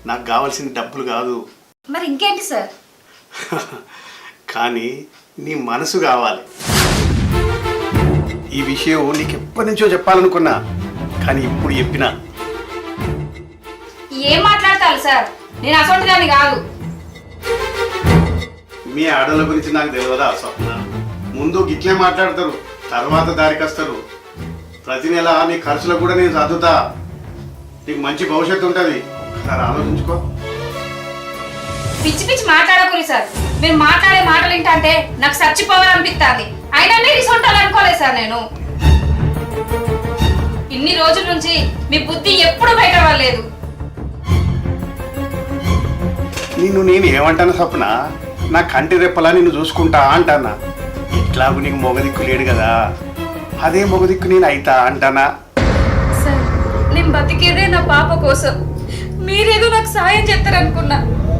నాకు కావాల్సింది డబ్బులు కాదు. మరి ఇంకేంటి సార్? కానీ నీ మనసు కావాలి. ఈ విషయం నీకు ఎప్పటి నుంచో చెప్పాలనుకున్నా, కానీ ఇప్పుడు చెప్పినా. ఏం మాట్లాడతారు సార్? నేను అసలు దాన్ని కాదు. మీ ఆడల గురించి నాకు తెలియదా స్వప్న? ముందు గిట్లే మాట్లాడతారు, తర్వాత దారికి వస్తారు. ప్రతి నెల నీ ఖర్చులకు కూడా నేను చదువుతా, నీకు మంచి భవిష్యత్తు ఉంటుంది. ఒకసారి ఆలోచించుకో. పిచ్చి పిచ్చి మాట్లాడకూరి సార్. మీరు మాట్లాడే మాటలు ఏంటంటే నాకు చచ్చిపోవాలనిపిస్తుంది. అయినా మీరు ఇసొంటాలనుకోలేదు సార్. నేను ఇన్ని రోజుల నుంచి మీ బుద్ధి ఎప్పుడు బయట పడలేదు. నేను ఏమంటాను స్వప్న? నా కంటి రెప్పలా నిన్ను చూసుకుంటా అంటానా. ఇట్లాగు నీకు మొగదిక్కు లేడు కదా, అదే మొగదిక్కు నేను అయితా అంటానా. సార్, నేను బతికేదే నా పాప కోసం. మీరేదో నాకు సాయం చేస్తారనుకున్నా,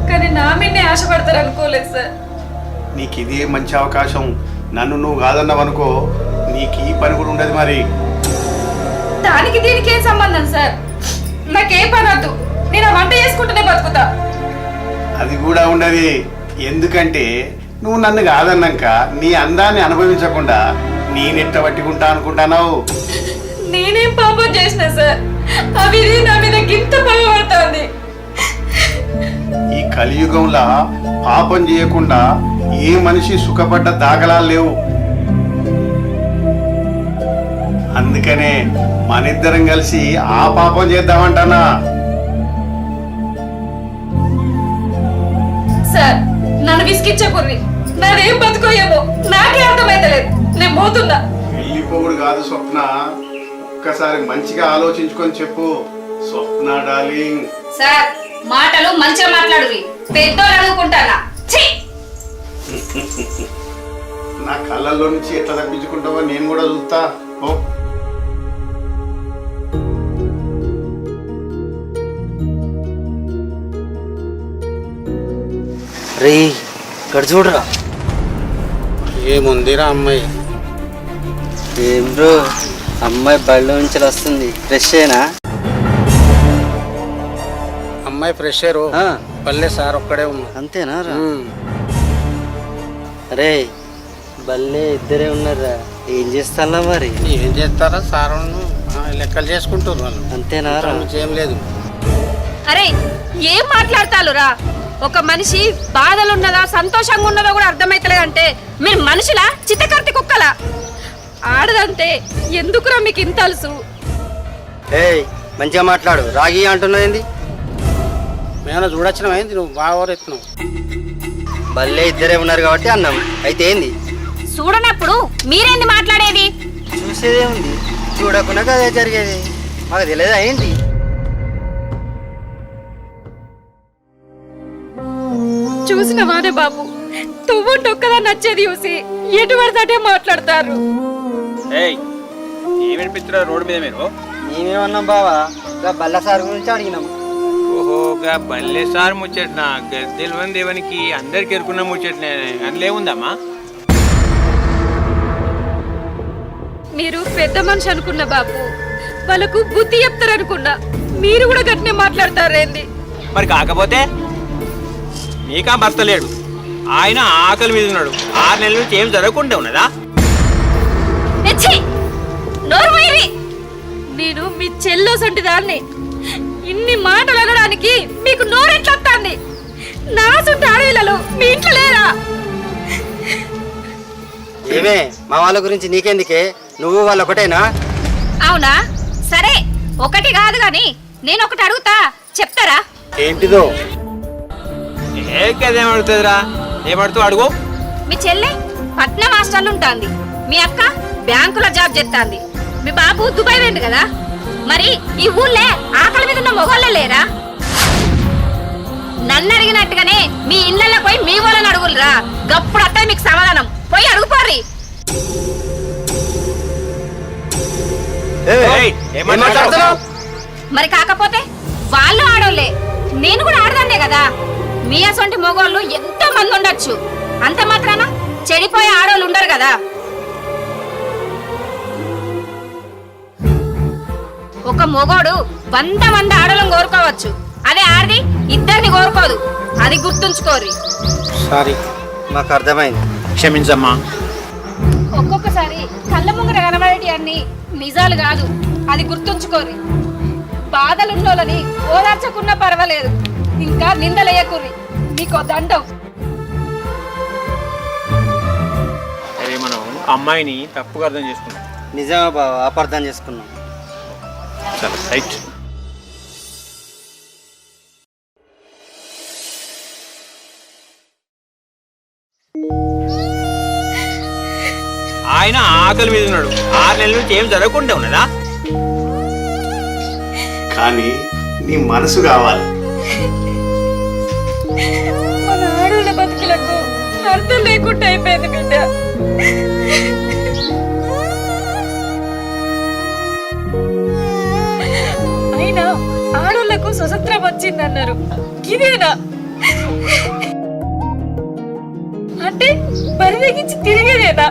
కానీ నా మీదనే ఆశపడతారు అనుకోలేదు సార్. నీకు ఇదే మంచి అవకాశం. నన్ను నువ్వు కాదన్నావనుకో, నీకు ఈ పని కూడా ఉండదు మరి. దానికి దీనికి ఏం సంబంధం సార్? నాకే పని వద్దు, నేను ఆ వంట చేసుకుంటూనే బతుకుతా. అది కూడా ఉండదు. ఎందుకంటే నువ్వు నన్ను కాదన్నాక నీ అందాన్ని అనుభవించకుండా నేనెట్ట పట్టుకుంటా అనుకుంటానావు? నేనేం పాపం చేసినా సార్? అవి నా మీద గింత భయపడుతుంది. ఈ కలియుగంలో పాపం చేయకుండా ఏ మనిషి సుఖపడ్డ దాఖలాలు లేవు. అందుకనే మనిద్దరం కలిసి ఆ పాపం చేద్దామంటానా. సార్, నన్ను విసిగించకుర్రి. నాదేం బతుకోయేమో నాకే అర్థమైతలేదు. నేను పోతున్నా. వెళ్ళిపోవుడు కాదు స్వప్న, ఒక్కసారి మంచిగా ఆలోచించుకొని చెప్పు స్వప్న డార్లింగ్. సార్, మాటలు మంచిగా మాట్లాడురి. పెద్దోళ్ళు అడుగుకుంటానా? నా కళ్ళల్లో నుంచి ఎట్లా తప్పించుకుంటావో నేను కూడా చూస్తా. ఓ రే, ఇక్కడ చూడరా. ఏముందిరా అమ్మాయి? ఏం బ్రో, అమ్మాయి బళ్ళ నుంచి వస్తుంది. ఫ్రెష్ అయినా? అమ్మాయి ఫ్రెషర్, పల్లె సార్ ఒక్కడే ఉన్నా. అంతేనా రా? అరే, బల్లే ఇద్దరే ఉన్నారా? ఏం చేస్తానా మరి? ఏం చేస్తారా సార్, లెక్కలు చేసుకుంటారు వాళ్ళు. అంతేనా రా? ఏం లేదు. అరే, ఏం మాట్లాడతారు రా? ఒక మనిషి బాధలున్నదా సంతోషంగా ఉన్నదో కూడా అర్థమైతలేదంటే మీరు మనుషులా చిత్తకర్తి కుక్కలా? ఆడదంటే ఎందుకురా మీకు ఇంత అలుసు? ఏయ్, మంచిగా మాట్లాడు. రాగి అంటున్నది. మేము చూడొచ్చినాం. ఏంది నువ్వు బాగా ఎత్తున్నావు? బల్లే ఇద్దరే ఉన్నారు కాబట్టి అన్నాం. అయితే ఏంది? చూడనప్పుడు మీరేంది మాట్లాడేది? చూసేదేముంది, చూడకుండా అదే జరిగేది. మాకు తెలియదా ఏంటి? చూసినవానే బాబు, తువ్వుంటే ఒక్కదా నచ్చేది చూసి ఎటువడితే మాట్లాడతారు. ఏయ్ ఏమనిపిస్తున్నారు రోడ్డు మీద మీరు? మేమేమన్నాం బావా, ఇంకా బల్ల సార్ గురించి అడిగినాం. ఓహో గా బల్లె సార్ ముచ్చట్న గద్దెలు మంది దేవునికి అందరికి ఎరుకున్న ముచ్చట్నే అందులో ఏముందమ్మా? మీరు పెద్ద మనిషి అనుకున్న బాబు, వాళ్ళకు బుద్ధి చెప్తారనుకున్నా, మీరు కూడా గట్టినే మాట్లాడతారేంది? మరి కాకపోతే నీకా భర్త లేడు, ఆయన ఆకలి మీద ఉన్నాడు, 6 నెలల నుంచి ఏం జరగకుండా ఉన్నదా? నేను మీ చెల్లో సొంటి దాన్ని, ఇన్ని మాటలు అనడానికి మీకు నోరెట్లొస్తుంది? నా సొంటి ఆడవిలలో మీ ఇంట్లో లేరా? ఏమే మా వాళ్ళ గురించి నీకెందుకే, నువ్వు వాళ్ళు ఒకటేనా? అవునా, సరే ఒకటి కాదు గాని నేను ఒకటి అడుగుతా, చెప్తారా? ఏంటిదో? ఏ కదేమడుతుందిరా, ఏమడుతూ అడుగు. మీ చెల్లె పట్నం హాస్టల్ ఉంటుంది, మీ అక్క బ్యాంకులో జాబ్ చేస్తాంది, మీ బాబు దుబాయ్ వెండు కదా, మరి ఈ ఊళ్ళే ఆకలి మీద ఉన్న మొగోళ్ళే లేరా? నన్ను అడిగినట్టుగానే మీ ఇళ్ళల్లో పోయి మీ వాళ్ళని అడుగులరా, గప్పుడు అత్తాయి మీకు సమాధానం. పోయి అడుగుపోర్రి. మరి కాకపోతే వాళ్ళు ఆడోళ్ళే, నేను కూడా ఆడదాన్నే కదా. మీ అసొంటి మొగోళ్ళు ఎంతో మంది ఉండొచ్చు, అంత మాత్రాన చెడిపోయే ఆడోళ్ళు ఉండరు కదా. ఒక మొగోడు 100 మంది ఆడోళ్ళని కోరుకోవచ్చు, అదే ఆడది 2 కోరుకోదు, అది గుర్తుంచుకోరి. సారీ, మాకు అర్థమైంది, క్షమించమ్మా. ఒక్కొక్కసారి కళ్ళ ముంగర కనబడేటి అన్ని నిజాలు కాదు, అది గుర్తుంచుకోరి. బాధలున్నోళ్ళని ఓదార్చకున్నా పర్వాలేదు, ఇంకా నిందలేయకుర్రి, నీకో దండం. అరే మనం అమ్మాయిని తప్పుగా అర్థం చేసుకున్నాం. నిజమే బావ, అపార్థం చేసుకున్నాం. సరే రైట్. ఆయన ఆకలి మీద ఉన్నాడు, 6 నెలల నుంచి ఏం జరగకుండా ఉన్నదా? కానీ నీ మనసు కావాలి. మన ఆడోళ్ళ బతుకులకు అర్థం లేకుండా అయిపోయింది బిడ్డ. అయినా ఆడోళ్లకు స్వతంత్రం వచ్చిందన్నారు, ఇదేనా? అంటే బరిదెగించి తిరిగేదేనా?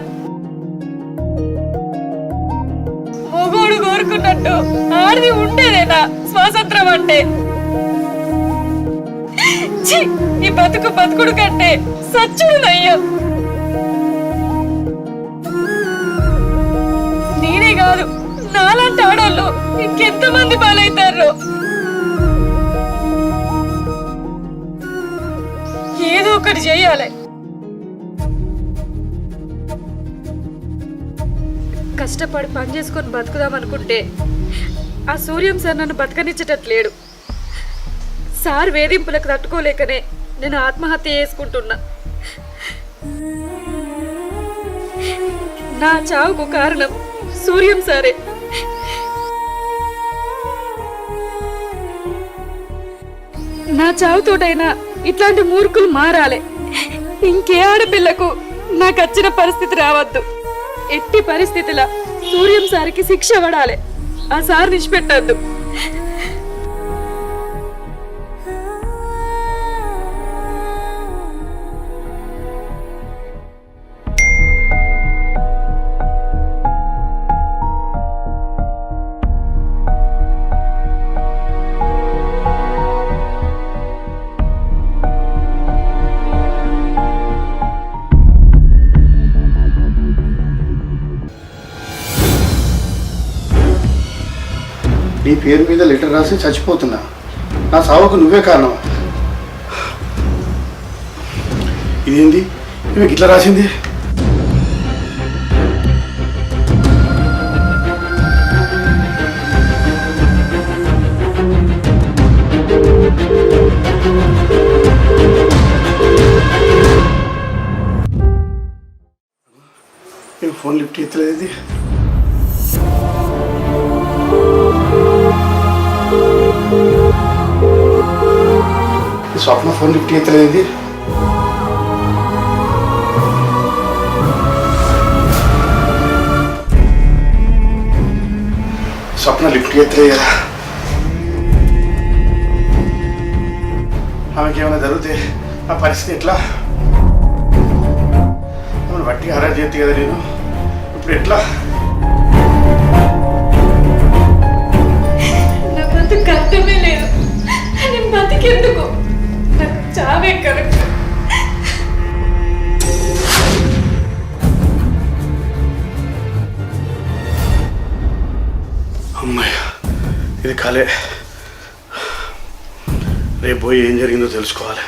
మొగోడు కోరుకున్నట్టు ఆడది ఉండేదేనా స్వాతంత్రం అంటే? ఛీ, ఈ బతుకుడు కంటే సచ్చుడు నయ్యం. నేనే కాదు, నాలాంటి ఆడోళ్ళు ఇంకెంతమంది పాలైతారో. ఏదో ఒకటి చెయ్యాలి. కష్టపడి పని చేసుకొని బతుకుదాం అనుకుంటే ఆ సూర్యం సార్ నన్ను బతకనిచ్చేటట్లేడు. సార్ వేధింపులకు తట్టుకోలేకనే నేను ఆత్మహత్య చేసుకుంటున్నా. నా చావుకు కారణం సూర్యం సారే. నా చావుతోటైనా ఇట్లాంటి మూర్ఖులు మారాలి. ఇంకే ఆడపిల్లకు నాకు వచ్చిన పరిస్థితి రావద్దు. ఎట్టి పరిస్థితిలా సూర్యం సార్కి శిక్ష పడాలి. ఆ సార్ నిష్పెట్టద్దు. నీ పేరు మీద లెటర్ రాసి చచ్చిపోతున్నా. నా సావుకు నువ్వే కారణం. ఇదేంది ఇవి ఇట్లా రాసింది? ఫోన్ లిఫ్ట్ ఎత్తలేదు. ఇది స్వప్న ఫోన్ లిఫ్ట్ ఎత్తలేదు. స్వప్న లిఫ్ట్ ఎత్తలే కదా. ఆమెకి ఏమైనా జరిగితే నా పరిస్థితి ఎట్లా? ఆమెను బట్టి అరెస్ట్ చేస్తే కదా నేను. ఇప్పుడు ఎట్లా? నా బతుకు అర్థమే లేదు. నేను బతికెందుకు? నాకు చావే కరెక్ట్. అమ్మాయి ఇది కలే. రేపు పోయి ఏం జరిగిందో తెలుసుకోవాలి.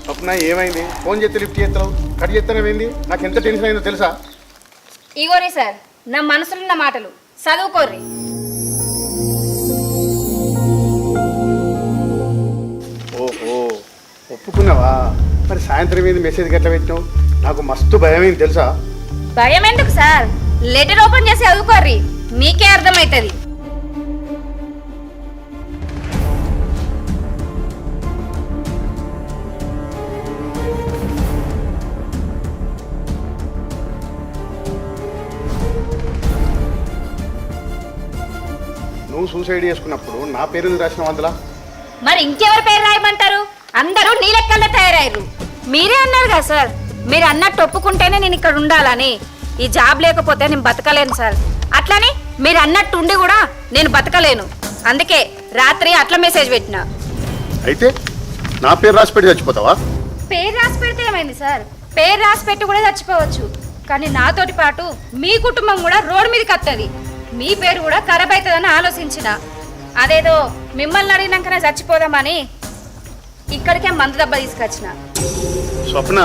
స్వప్న ఏమైంది? ఫోన్ చేస్తే లిఫ్ట్ చేస్తావు, కట్ చేస్తానేమైంది? నాకు ఎంత టెన్షన్ అయిందో తెలుసా? ఇగోరి సార్ నా మనసులో ఉన్న మాటలు చదువుకోర్రి. ఓహో ఒప్పుకున్నావా? మరి సాయంత్రం ఏంది మెసేజ్ ఎట్లా పెట్టినావు? నాకు మస్తు భయమైంది తెలుసా? భయం ఎందుకు సార్? లెటర్ ఓపెన్ చేసి చదువుకోర్రి, మీకే అర్థమవుతుంది. నువ్వు సూసైడ్ చేసుకున్నప్పుడు నా పేరుని రాసిన అందులో. మరి ఇంకెవరి పేరు రాయమంటారు? అందరూ నీ లెక్కల్లో తయారయ్యారు. మీరే అన్నారు కదా సార్, మీరు అన్నట్టు ఒప్పుకుంటేనే నేను ఇక్కడ ఉండాలని. ఈ జాబ్ లేకపోతే నేను బతకలేను సార్. అట్లని మీరు అన్నట్టు ఉండి కూడా నేను బతకలేను. అందుకే రాత్రి అట్లా మెసేజ్ పెట్టినా. అయితే నా పేరు రాసి పెట్టి చచ్చిపోతావా? పేరు రాసి పెడితే ఏమైంది సార్? పేరు రాసి పెట్టి కూడా చచ్చిపోవచ్చు. కానీ నాతోటి పాటు మీ కుటుంబం కూడా రోడ్డు మీదకి వస్తుంది. మీ పేరు కూడా ఖరాబ్ అవుతుందని ఆలోచించిన. అదేదో మిమ్మల్ని అడిగినాకనే చచ్చిపోదామని ఇక్కడికే మందు దెబ్బ తీసుకొచ్చిన. స్వప్న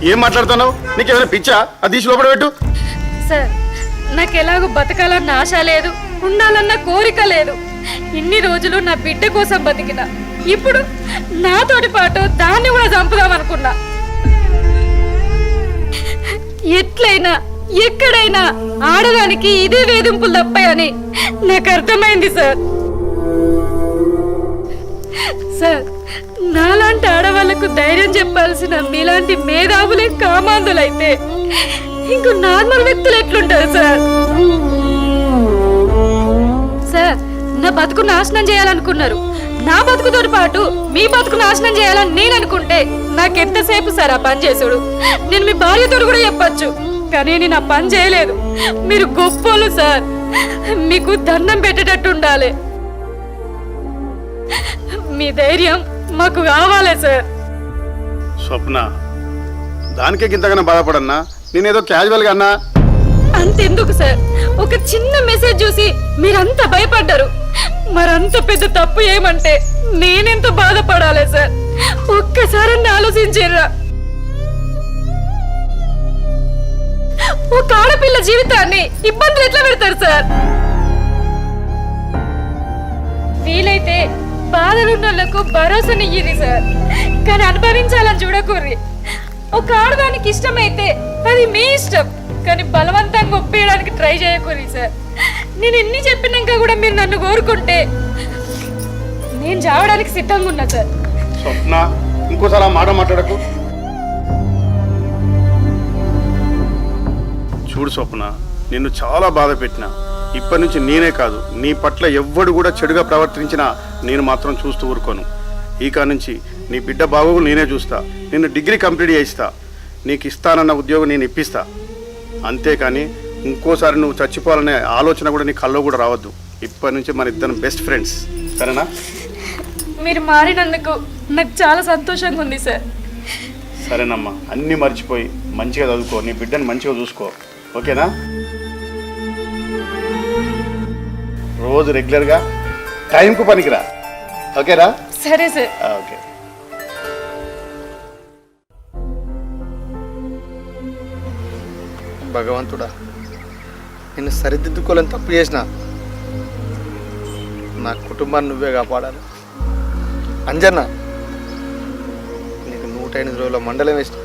ఏం మాట్లాడుతున్నావు? నీకేమైనా పిచ్చా? అది తీసి లోపల పెట్టు. సార్ నాకు ఎలాగో బతకాలన్న ఆశ లేదు, ఉండాలన్న కోరిక లేదు. ఇన్ని రోజులు నా బిడ్డ కోసం బతికిన. ఇప్పుడు నాతోటి పాటు దాన్ని కూడా చంపుదాం అనుకున్నా. ఎట్లయినా ఎక్కడైనా ఆడడానికి ఇదే వేధింపులు తప్పాయని నాకు అర్థమైంది సార్. సార్ నాలాంటి ఆడవాళ్లకు ధైర్యం చెప్పాల్సిన మీలాంటి మేధావులే కామాంధులైతే ఇంకో నార్మల్ వ్యక్తులు ఎట్లుంటారు సార్? సార్ నా బతుకు నాశనం చేయాలనుకున్నారు. నా బతుకుతో పాటు మీ బతుకు నాశనం చేయాలని నేను అనుకుంటే నాకెంతసేపు సార్ ఆ పని చేసుడు? నేను మీ భార్యతో కూడా చెప్పచ్చు, కానీ నేను ఆ పని చేయలేదు. మీరు గొప్పోళ్ళు సార్, మీకు దండం పెట్టేటట్టు ఉండాలి. మీ ధైర్యం మాకు కావాలి సార్. స్వప్న దానికే ఇంతగానో బాధపడన్నా? నేనేదో క్యాజువల్గా అన్నా. అంతెందుకు సార్, ఒక చిన్న మెసేజ్ చూసి మీరంతా భయపడ్డారు. మరంత పెద్ద తప్పు ఏమంటే నేనెంత బాధపడాలి సార్? ఒక్కసారి ఆలోచించారా? ఒక ఆడపిల్ల జీవితాన్ని ఇబ్బందులు ఎట్లా పెడతారు సార్? వీలైతే బాధలున్నోళ్లకు భరోసానియ్యి సార్, కానీ అనుభవించాలని చూడకూర్రి. ఒక ఆడదానికి ఇష్టమైతే అది మీ ఇష్టం, కానీ బలవంతంగా ఒప్పేయడానికి ట్రై చేయకూరి సార్. నేను ఎన్ని చెప్పినాక కూడా మీరు నన్ను కోరుకుంటే నేను చావడానికి సిద్ధంగా ఉన్నా సార్. స్వప్న ఇంకోసారి ఆ మాట మాట్లాడకు. చూడు స్వప్న, నిన్ను చాలా బాధ పెట్టినా. ఇప్పటి నుంచి నేనే కాదు, నీ పట్ల ఎవ్వడు కూడా చెడుగా ప్రవర్తించినా నేను మాత్రం చూస్తూ ఊరుకోను. ఇక నుంచి నీ బిడ్డ బాగోగులు నేనే చూస్తా. నిన్ను డిగ్రీ కంప్లీట్ చేయిస్తా. నీకు ఇస్తానన్న ఉద్యోగం నేను ఇప్పిస్తా. అంతేకాని ఇంకోసారి నువ్వు చచ్చిపోవాలనే ఆలోచన కూడా నీ కల్లో కూడా రావద్దు. ఇప్పటి నుంచి మన ఇద్దరం బెస్ట్ ఫ్రెండ్స్, సరేనా? మీరు మారినందుకు నాకు చాలా సంతోషంగా ఉంది సార్. సరేనమ్మా, అన్నీ మర్చిపోయి మంచిగా చదువుకో, నీ బిడ్డని మంచిగా చూసుకో, ఓకేనా? రోజు రెగ్యులర్గా టైంకు పనికిరా, ఓకేరా? సరే సార్. ఓకే. భగవంతుడా, నిన్ను సరిదిద్దుకోలేని తప్పు చేసిన నా కుటుంబాన్ని నువ్వే కాపాడాలి. అంజన్న, నీకు 108 రోజుల మండలం వేసిన.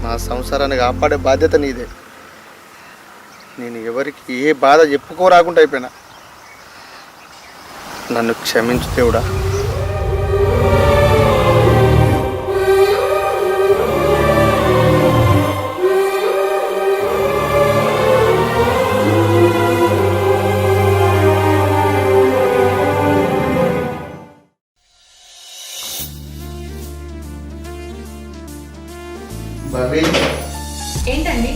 నా నా సంసారాన్ని కాపాడే బాధ్యత నీదే. నేను ఎవరికి ఏ బాధ చెప్పుకోరాకుండా అయిపోయినా. నన్ను క్షమించు దేవుడా. బాబీ, ఏంటండి?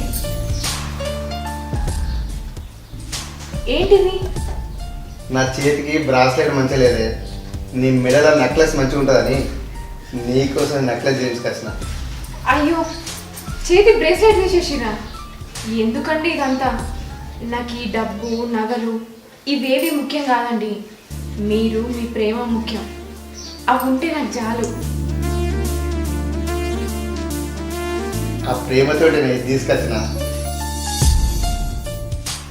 ఏంటిది? నా చేతికి బ్రాస్లెట్ మంచిగా లేదే, నీ మెడలో నెక్లెస్ మంచిగా ఉంటుందని నీకోసం నెక్లెస్ చేయించుకొచ్చిన. అయ్యో, చేతి బ్రేస్లెట్ తీసేసిరా? ఎందుకండి ఇదంతా? నాకు ఈ డబ్బు నగలు ఇవేవి ముఖ్యం కాదండి. మీరు మీ ప్రేమ ముఖ్యం. అవి ఉంటే నాకు చాలు. ఆ ప్రేమతో నేను ఇది తీసుకొచ్చిన.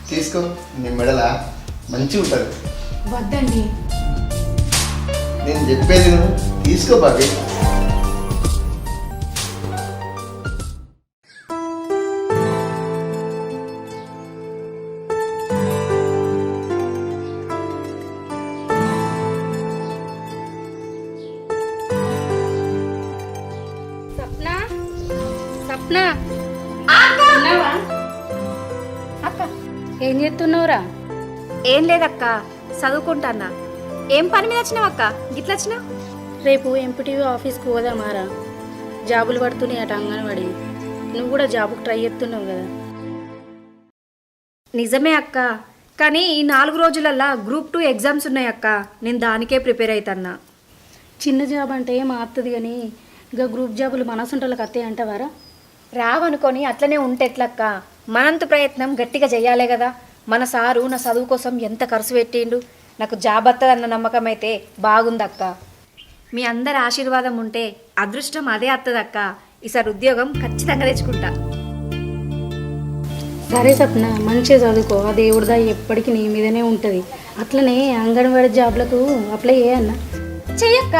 తీసుకో, నీ మెడల మంచిగా ఉంటుంది. వద్దండి. నేను చెప్పేది నువ్వు తీసుకో బాబీ. సప్నా, సప్నా, ఏం చేస్తున్నావురా? ఏం లేదక్క, చదువుకుంటానా. ఏం పని మీద వచ్చినావక్క? గిట్లా వచ్చినావు? రేపు ఎంపీటీవీ ఆఫీస్కి పోదామారా? జాబులు పడుతున్నాయి అట అంగన్వాడి. నువ్వు కూడా జాబుకు ట్రై చేస్తున్నావు కదా? నిజమే అక్క, కానీ ఈ 4 రోజులల్లా గ్రూప్ 2 ఎగ్జామ్స్ ఉన్నాయి అక్క. నేను దానికే ప్రిపేర్ అవుతున్నా. చిన్న జాబ్ అంటే మారుతుంది కానీ ఇంకా గ్రూప్ జాబులు మనసుంటోళ్ళకి అత్తే అంటావారా? రావనుకొని అట్లనే ఉంటే ఎట్లక్క? మనంత ప్రయత్నం గట్టిగా చెయ్యాలే కదా. మన సారు నా చదువు కోసం ఎంత ఖర్చు పెట్టిండు. నాకు జాబ్ వస్తుందన్న నమ్మకం అయితే బాగుందక్క. మీ అందరి ఆశీర్వాదం ఉంటే అదృష్టం అదే వస్తుందక్క. ఈసారి ఉద్యోగం ఖచ్చితంగా తెచ్చుకుంటా. సరే సప్న, మంచిగా చదువుకో. ఆ దేవుడిదా ఎప్పటికీ నీ మీదనే ఉంటుంది. అట్లనే అంగన్వాడి జాబ్లకు అప్లై చేయన్నా? చెయ్యక్క.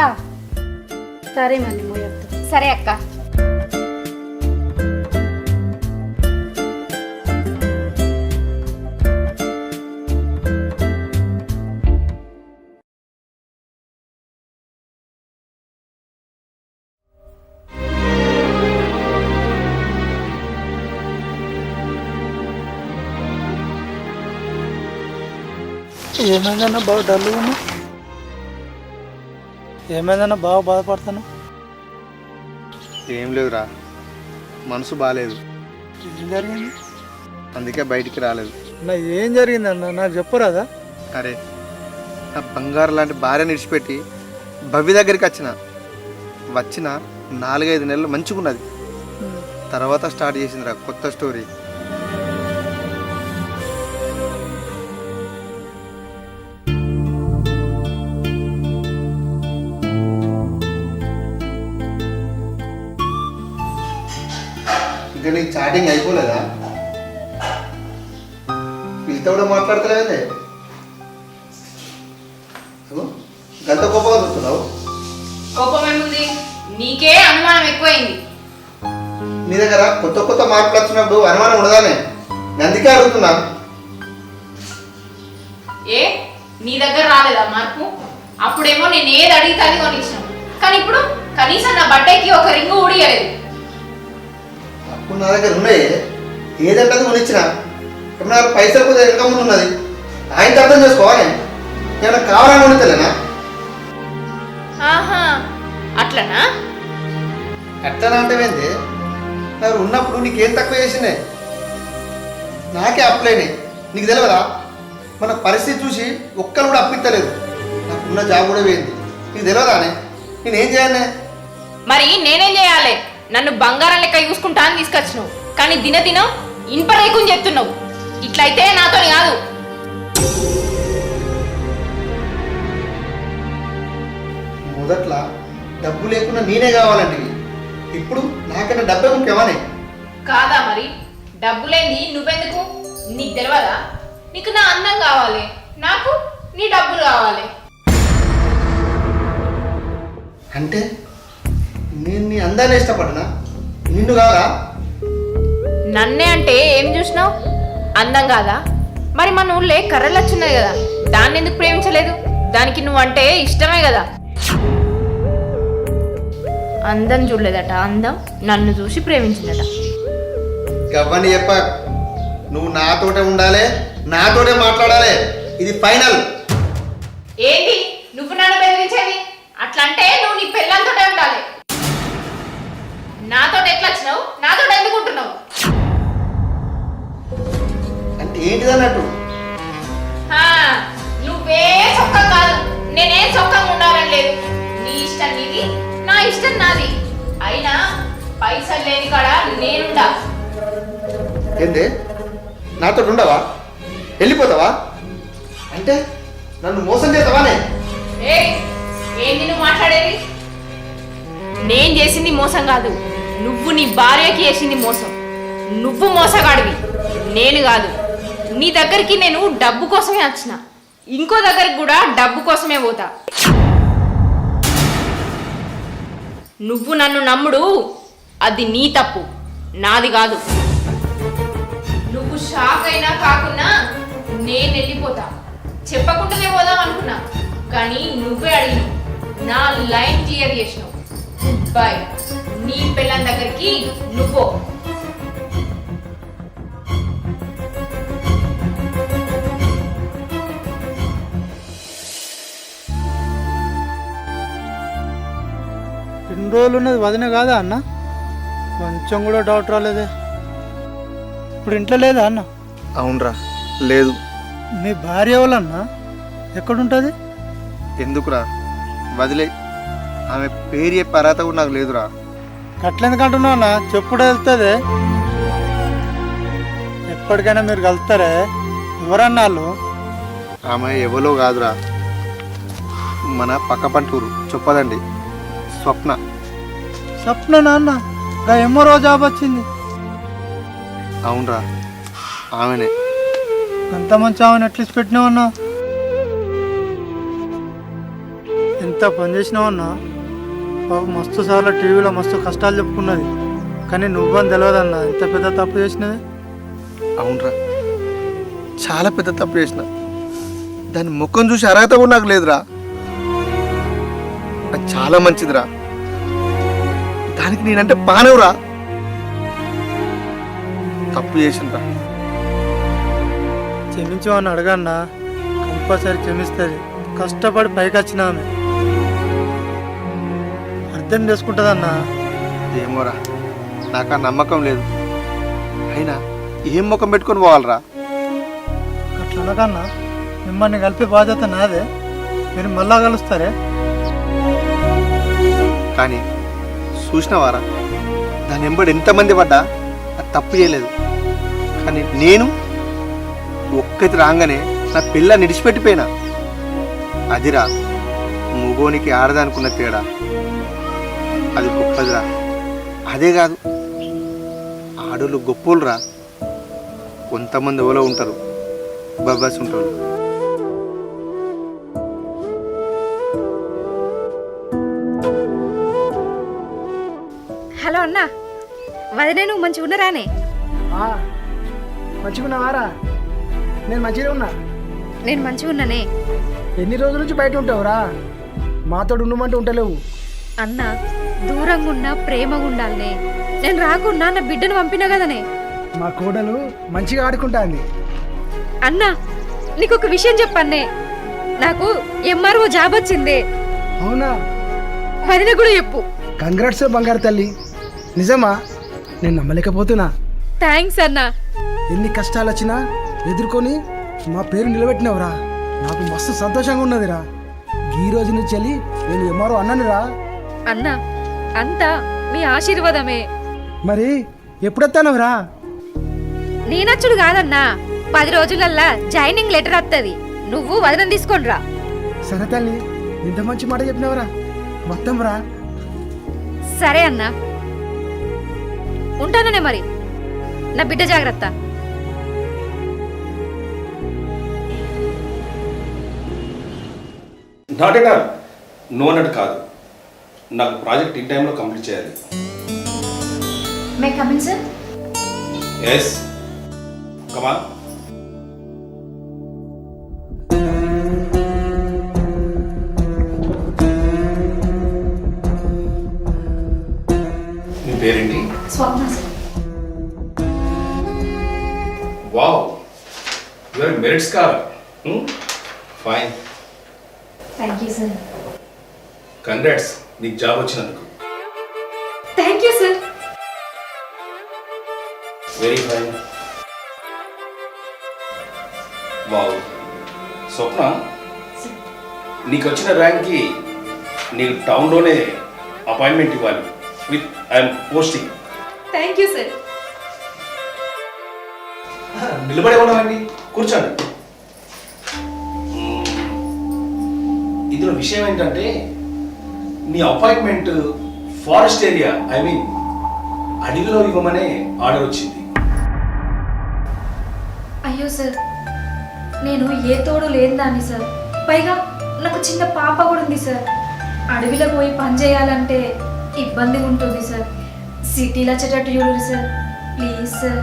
సరే మరి మోయత్త. సరే అక్క. ఏమైందన్నా బాగా డల్గా ఉన్నా? ఏమైందన్నా బాగా బాధపడతాను? ఏం లేదురా, మనసు బాగాలేదు, ఏం జరిగింది? అందుకే బయటికి రాలేదు. నా ఏం జరిగిందన్నా నాకు చెప్పరాదా? అరే, నా బంగారు లాంటి భార్యని విడిచిపెట్టి భవ్య దగ్గరికి వచ్చిన 4-5 నెలలు మంచిగా ఉన్నది. తర్వాత స్టార్ట్ చేసిందిరా కొత్త స్టోరీ. ఇంకా నీకు చాటింగ్ అయిపోలేదా? వీళ్ళతో కూడా మాట్లాడతలేదే. గంట కోపంగా చూస్తున్నావు. కోపం ఏముంది? నీకే అనుమానం ఎక్కువైంది. నీ దగ్గర కొత్త కొత్త మార్పులు వచ్చినప్పుడు అనుమానం ఉండదానే, అందుకే అడుగుతున్నా. ఏ నీ దగ్గర రాలేదా మార్పు? అప్పుడేమో నేను ఏది అడిగితే అది కొనిచ్చినాను, కానీ ఇప్పుడు కనీసం నా బట్టకి ఒక రింగు ఊడియలేదు. అప్పుడు నా దగ్గర ఉన్నాయి, ఏదంటే అది కొనిచ్చిన. ఇప్పుడు నాకు పైసలు కొద్దిగా వెనక ముందు ఉన్నది, ఆయనకి అర్థం చేసుకోవాలి. ఏమైనా కావాలని కొనితలేనా? ఆహా, అట్లనా? ఎట్లా అంటే ఏంది? నాకు ఉన్నప్పుడు నీకేం తక్కువ చేసిందే? నాకే అప్పులైనాయి, నీకు తెలియదా? మన పరిస్థితి చూసి ఒక్కరు కూడా అప్పిత్తలేదు. నాకున్న జాబ్ కూడా పోయింది, నీకు తెలియదానే? నేనేం చేయాలనే? మరి నేనేం చేయాలి? నన్ను బంగారం లెక్క చూసుకుంటా అని తీసుకొచ్చినావు, కానీ దినదినం ఇనుప రేకుని చెప్తున్నావు. ఇట్లయితే నాతో కాదు. మొదట్లో డబ్బు లేకుండా నేనే కావాలంటే, ఇప్పుడు నాకన్నా డబ్బే ముఖ్యమానే? కాదా మరి? డబ్బు లేని నువ్వెందుకు? నీకు తెలియదా? నీకు నా అందం కావాలి, నాకు నీ డబ్బులు కావాలి. అంటే నేను నీ అందాన్ని ఇష్టపడినా, నిన్ను కాదా? నన్నే అంటే ఏం చూసినావు? అందం కాదా? మరి మన ఊళ్ళో కర్రలు వచ్చినాయి కదా, దాన్ని ఎందుకు ప్రేమించలేదు? దానికి నువ్వంటే ఇష్టమే కదా. అందం చూడలేదట, అందం నన్ను చూసి ప్రేమించిందట. గవ్వని చెప్ప, నువ్వు నాతోటే ఉండాలి, నాతోటే మాట్లాడాలి, ఇది ఫైనల్. ఏంటి నువ్వు నన్ను బెదిరించేది? అట్లంటే నువ్వు నీ పిల్లలతోటే ఉండాలి. నాతో ఎట్లా వచ్చినావు? నాతో ఎందుకు ఉంటున్నావు? అంటే ఏంటిదన్నట్టు? నువ్వే చొక్కం కాదు, నేనే చొక్కం ఉండాలని లేదు. నీ ఇష్టం నీది, నా ఇష్టం నాది. అయినా పైసలు లేని కాడ నేనుండా. ఏంది, నాతో ఉండవా? వెళ్ళిపోతావా? అంటే నన్ను మోసం చేస్తావానే? ఏంది నువ్వు మాట్లాడేది? నేను చేసింది మోసం కాదు, నువ్వు నీ భార్యకి చేసింది మోసం. నువ్వు మోసగాడివి, నేను కాదు. నీ దగ్గరికి నేను డబ్బు కోసమే వచ్చిన, ఇంకో దగ్గరికి కూడా డబ్బు కోసమే పోతా. నువ్వు నన్ను నమ్ముడు, అది నీ తప్పు, నాది కాదు. నువ్వు షాక్ అయినా కాకున్నా నేను వెళ్ళిపోతా. చెప్పకుండానే పోదాం అనుకున్నా, కానీ నువ్వే అడిగినావు, నా లైన్ క్లియర్ చేసినావు. Good bye. నీ పిల్లల దగ్గరికి నువ్వు. ఎన్ని రోజులు ఉన్నది వదిన కాదా అన్న? కొంచెం కూడా డౌట్ రాలేదే. ఇప్పుడు ఇంట్లో లేదా అన్న? అవునరా, లేదు. మీ భార్య వాళ్ళన్నా ఎక్కడుంటుంది? ఎందుకురా, వదిలే. ఆమె పేరు చెప్పే అర్హత కూడా నాకు లేదురా. అట్లెందుకంటున్నావు అన్న? చెప్పుడే వెళ్తుంది. ఎప్పటికైనా మీరు కలుస్తారే. ఎవరన్నా వాళ్ళు? ఆమె ఎవరో కాదురా, మన పక్క పంటూరు చెప్పదండి, స్వప్న. స్వప్న నాన్న ఎంఆర్ఓ జాబ్ వచ్చింది. అవునరా, ఆమెనే. అంత మంచి ఆమెను ఎట్లీస్ట్ పెట్టినావన్నా? ఎంత పని చేసినావన్నా? పాప మస్తు సార్లు టీవీలో మస్తు కష్టాలు చెప్పుకున్నది, కానీ నువ్వని తెలియదన్నా ఎంత పెద్ద తప్పు చేసినది. అవునరా, చాలా పెద్ద తప్పు చేసిన. దాని ముఖం చూసి అర్హత కూడా నాకు లేదురా. అది చాలా మంచిదిరా, దానికి నేనంటే పానవురా. తప్పు చేసిండ్రా. క్షమించమని అడగన్నా, కంపల్సరీ క్షమిస్తుంది. కష్టపడి పైకి వచ్చిన ఆమె అర్థం చేసుకుంటుందన్నా. ఏమోరా, నాకు ఆ నమ్మకం లేదు. అయినా ఏం ముఖం పెట్టుకొని పోవాలరా? అట్లా అనకన్నా, మిమ్మల్ని కలిపే బాధ్యత నాదే. మీరు మళ్ళా కలుస్తారే. కానీ చూసినవారా, దాని ఎంబడి ఎంతమంది పడ్డా అది తప్పు చేయలేదు. కానీ నేను ఒక్కటి రాగానే నా పిల్ల నిడిచిపెట్టిపోయినా. అదిరా మూగోనికి ఆడదనుకున్న తేడా. అది గొప్పదిరా. అదే కాదు, ఆడోళ్ళు గొప్పోళ్ళురా. కొంతమంది ఎవరో ఉంటారు బబ్బాస్ ఉంటారు. హలో అన్న, వదినే నువ్వు మంచిగా ఉన్నారానే? మంచిగా ఉన్నావారా? నేను మంచిగా ఉన్నా. నేను మంచిగా ఉన్నానే. ఎన్ని రోజుల నుంచి బయట ఉంటావురా? మాతో ఉండమంటే ఉంటలేవు. అన్న, దూరంగా ఉన్నా ప్రేమగా ఉండాలనే. నేను రాకున్నా నా బిడ్డను పంపినా కదనే. మా కోడలు మంచిగా ఆడుకుంటాంది. అన్న, నీకు ఒక విషయం చెప్పన్నే, నాకు ఎంఆర్ఓ జాబ్ వచ్చింది. అవునా? వదిన కూడా చెప్పు. కంగ్రాట్స్ బంగారు తల్లి. నిజమా? నేను నమ్మలేకపోతున్నా. థ్యాంక్స్ అన్న. ఎన్ని కష్టాలు వచ్చినా ఎదుర్కొని మా పేరు నిలబెట్టినవురా. నాకు మస్తు సంతోషంగా ఉన్నదిరా. ఈ రోజు నుంచి వెళ్ళి నేను ఎంఆర్ఓ అన్నానురా. అన్న, అంతా మీ ఆశీర్వాదమే. మరి ఎప్పుడొస్తానవరా? నేనచ్చుడు కాదన్నా, 10 రోజులల్లా జాయినింగ్ లెటర్ వస్తుంది. నువ్వు వదనం తీసుకొని రా. సరే తల్లి, ఇంత మంచి మాట చెప్పినవరా. మొత్తం రా. సరే అన్నా, ఉంటాననే. మరి నా బిడ్డ జాగ్రత్త. నాట్ ఎట్ ఆల్ నో అన్నట్టు కాదు, నాకు ప్రాజెక్ట్ ఇన్ టైంలో కంప్లీట్ చేయాలి. May come in sir. Yes come on. మీ పేరేంటి? Swapna sir. Wow, your merit scholar. Fine, thank you sir. Congrats, నీకు జాబ్ వచ్చినందుకు. Thank you sir. Very fine. Wow, Swapna, నీకు వచ్చిన ర్యాంక్కి నీకు టౌన్లోనే అపాయింట్మెంట్ ఇవ్వాలి with IM posting. Thank you sir. నిలబడే ఉన్నామండి, కూర్చోండి. ఇందులో విషయం ఏంటంటే నీ appointment forest area, I mean అడవిలో ఇవ్వమనే ఆర్డర్ వచ్చింది. అయ్యో సార్, నేను ఏ తోడు లేని దాన్ని సార్. పైగా నాకు చిన్న పాప కూడా ఉంది సార్. అడవిలో పోయి పని చేయాలంటే ఇబ్బంది ఉంటుంది సార్. సిటీలో వచ్చేటట్టు చూడరు సార్, ప్లీజ్ సార్.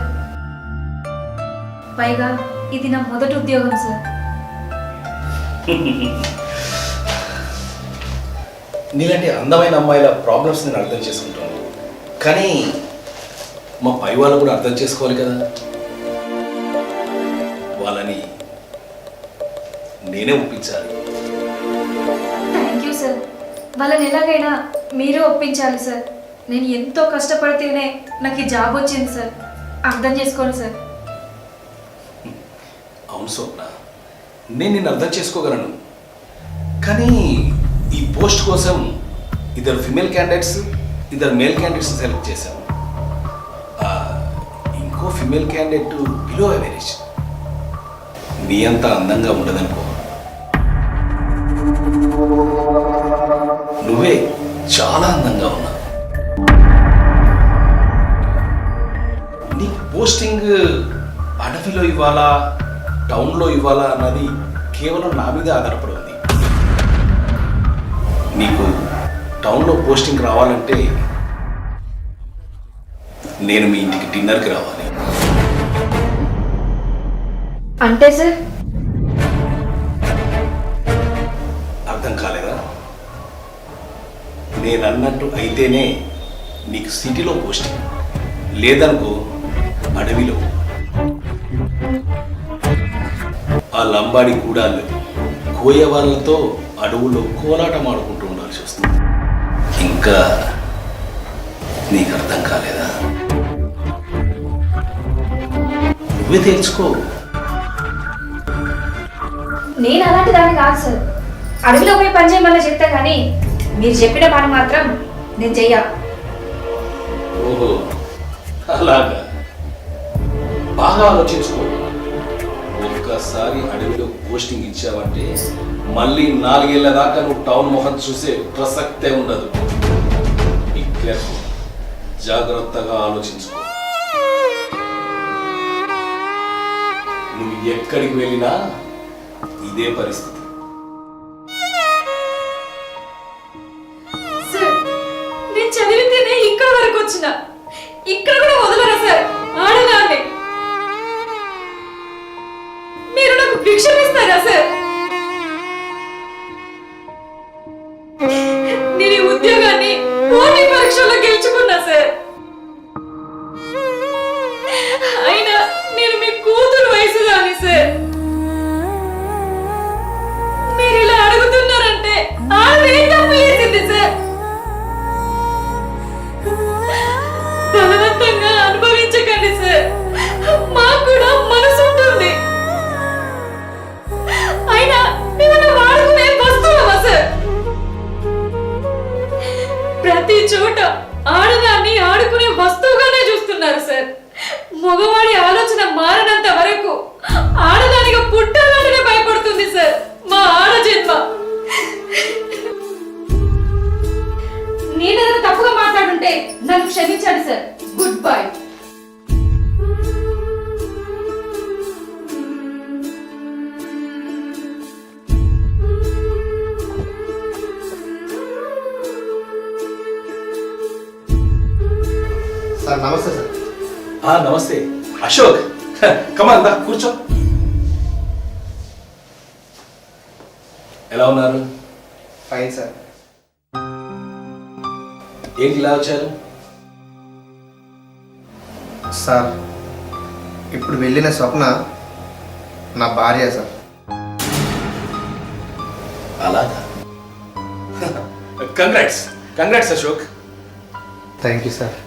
పైగా ఇది నా మొదటి ఉద్యోగం సార్. నీలాంటి అందమైన అమ్మాయిల ప్రాబ్లమ్స్ నేను అర్థం చేసుకుంటాను, కానీ మా పై వాళ్ళు కూడా అర్థం చేసుకోవాలి కదా. వాళ్ళని నేనే ఒప్పించాలి. Thank you sir. వాళ్ళని ఎలాగైనా మీరే ఒప్పించాలి సార్. నేను ఎంతో కష్టపడితేనే నాకు ఈ జాబ్ వచ్చింది సార్. అర్థం చేసుకోండి సార్. అవును స్వప్న, నేను నిన్ను అర్థం చేసుకోగలను, కానీ ఈ పోస్ట్ కోసం ఇద్దరు ఫిమేల్ క్యాండిడేట్స్, ఇద్దరు మేల్ క్యాండిడేట్స్ సెలెక్ట్ చేశాము. ఇంకో ఫిమేల్ క్యాండిడేట్ బిలో అవరేజ్. నీ అంత అందంగా ఉండదనుకో. నువ్వే చాలా అందంగా ఉన్నావు. నీ పోస్టింగ్ అడవిలో ఇవ్వాలా, టౌన్లో ఇవ్వాలా అన్నది కేవలం నా మీద ఆధారపడి ఉంది. నీకు టౌన్లో పోస్టింగ్ రావాలంటే నేను మీ ఇంటికి డిన్నర్కి రావాలి. అంటే సార్ అర్థం కాలేదా? నేను అన్నట్టు అయితేనే నీకు సిటీలో పోస్టింగ్, లేదనుకో అడవిలో. ఆ లంబాడి గూడాలు కోయ వాళ్ళతో అడవుల్లో కోలాటం ఆడుకుంటూ ఉండాల్సి వస్తుంది. ఇంకా నీకు అర్థం కాలేదా? నువ్వే తెలుసుకో. నేను అలాంటి దాన్ని కాదు సార్. అడవిలో పోయి పని చేయమని చెప్తా, కానీ మీరు చెప్పిన పని మాత్రం నేను చెయ్య. ఓహో, అలాగా. బాగా ఆలోచించుకో. ఒక్కసారి అడవిలో పోస్టింగ్ ఇచ్చావంటే మళ్ళీ 4 ఏళ్ల దాకా నువ్వు టౌన్ మొహం చూసే ప్రసక్తే ఉండదు. బీ కేర్ఫుల్, జాగ్రత్తగా ఆలోచించుకో. నువ్వు ఎక్కడికి వెళ్ళినా ఇదే పరిస్థితి. సార్, నేను చదివితేనే ఇక్కడ వరకు వచ్చిన. ఇక్కడ కూడా వదలరా సార్? ఆడదాన్ని మీరు నాకు భిక్షం ఇస్తారా సార్? నేను ఈ ఉద్యోగాన్ని పోటీ పరీక్షల్లో గెలుచుకున్నా సార్. అయినా నేను మీ కూతురు వయసుదాన్ని సార్. మీరు ఇలా అడుగుతున్నారంటే ఆడేం తప్పు చేసింది సార్? బలవంతంగా అనుభవించకండి సార్. మాకు కూడా మనసు ఉంటుంది. అయినా మిమ్మల్ని వాడుకునే వస్తువులమా సార్? ప్రతి చోట ఆడదాన్ని ఆడుకునే వస్తువుగానే చూస్తున్నారు సార్. మగవాడి ఆలోచన మారనంత వరకు ఆడదానిగా పుట్టాలంటేనే భయపడుతుంది సార్ మా ఆడ జన్మ. నేనేదైనా తప్పుగా మాట్లాడుంటే నన్ను క్షమించండి సార్. Good bye. సార్ నమస్తే సార్. నమస్తే. అశోక్ కమాన్ దా కూర్చో. ఎలా ఉన్నారు? Fine sir. ఏంటి ఇలా వచ్చారు? సార్ ఇప్పుడు వెళ్ళిన స్వప్న నా భార్య సార్. అలాగా? Congrats Ashok. Thank you sir.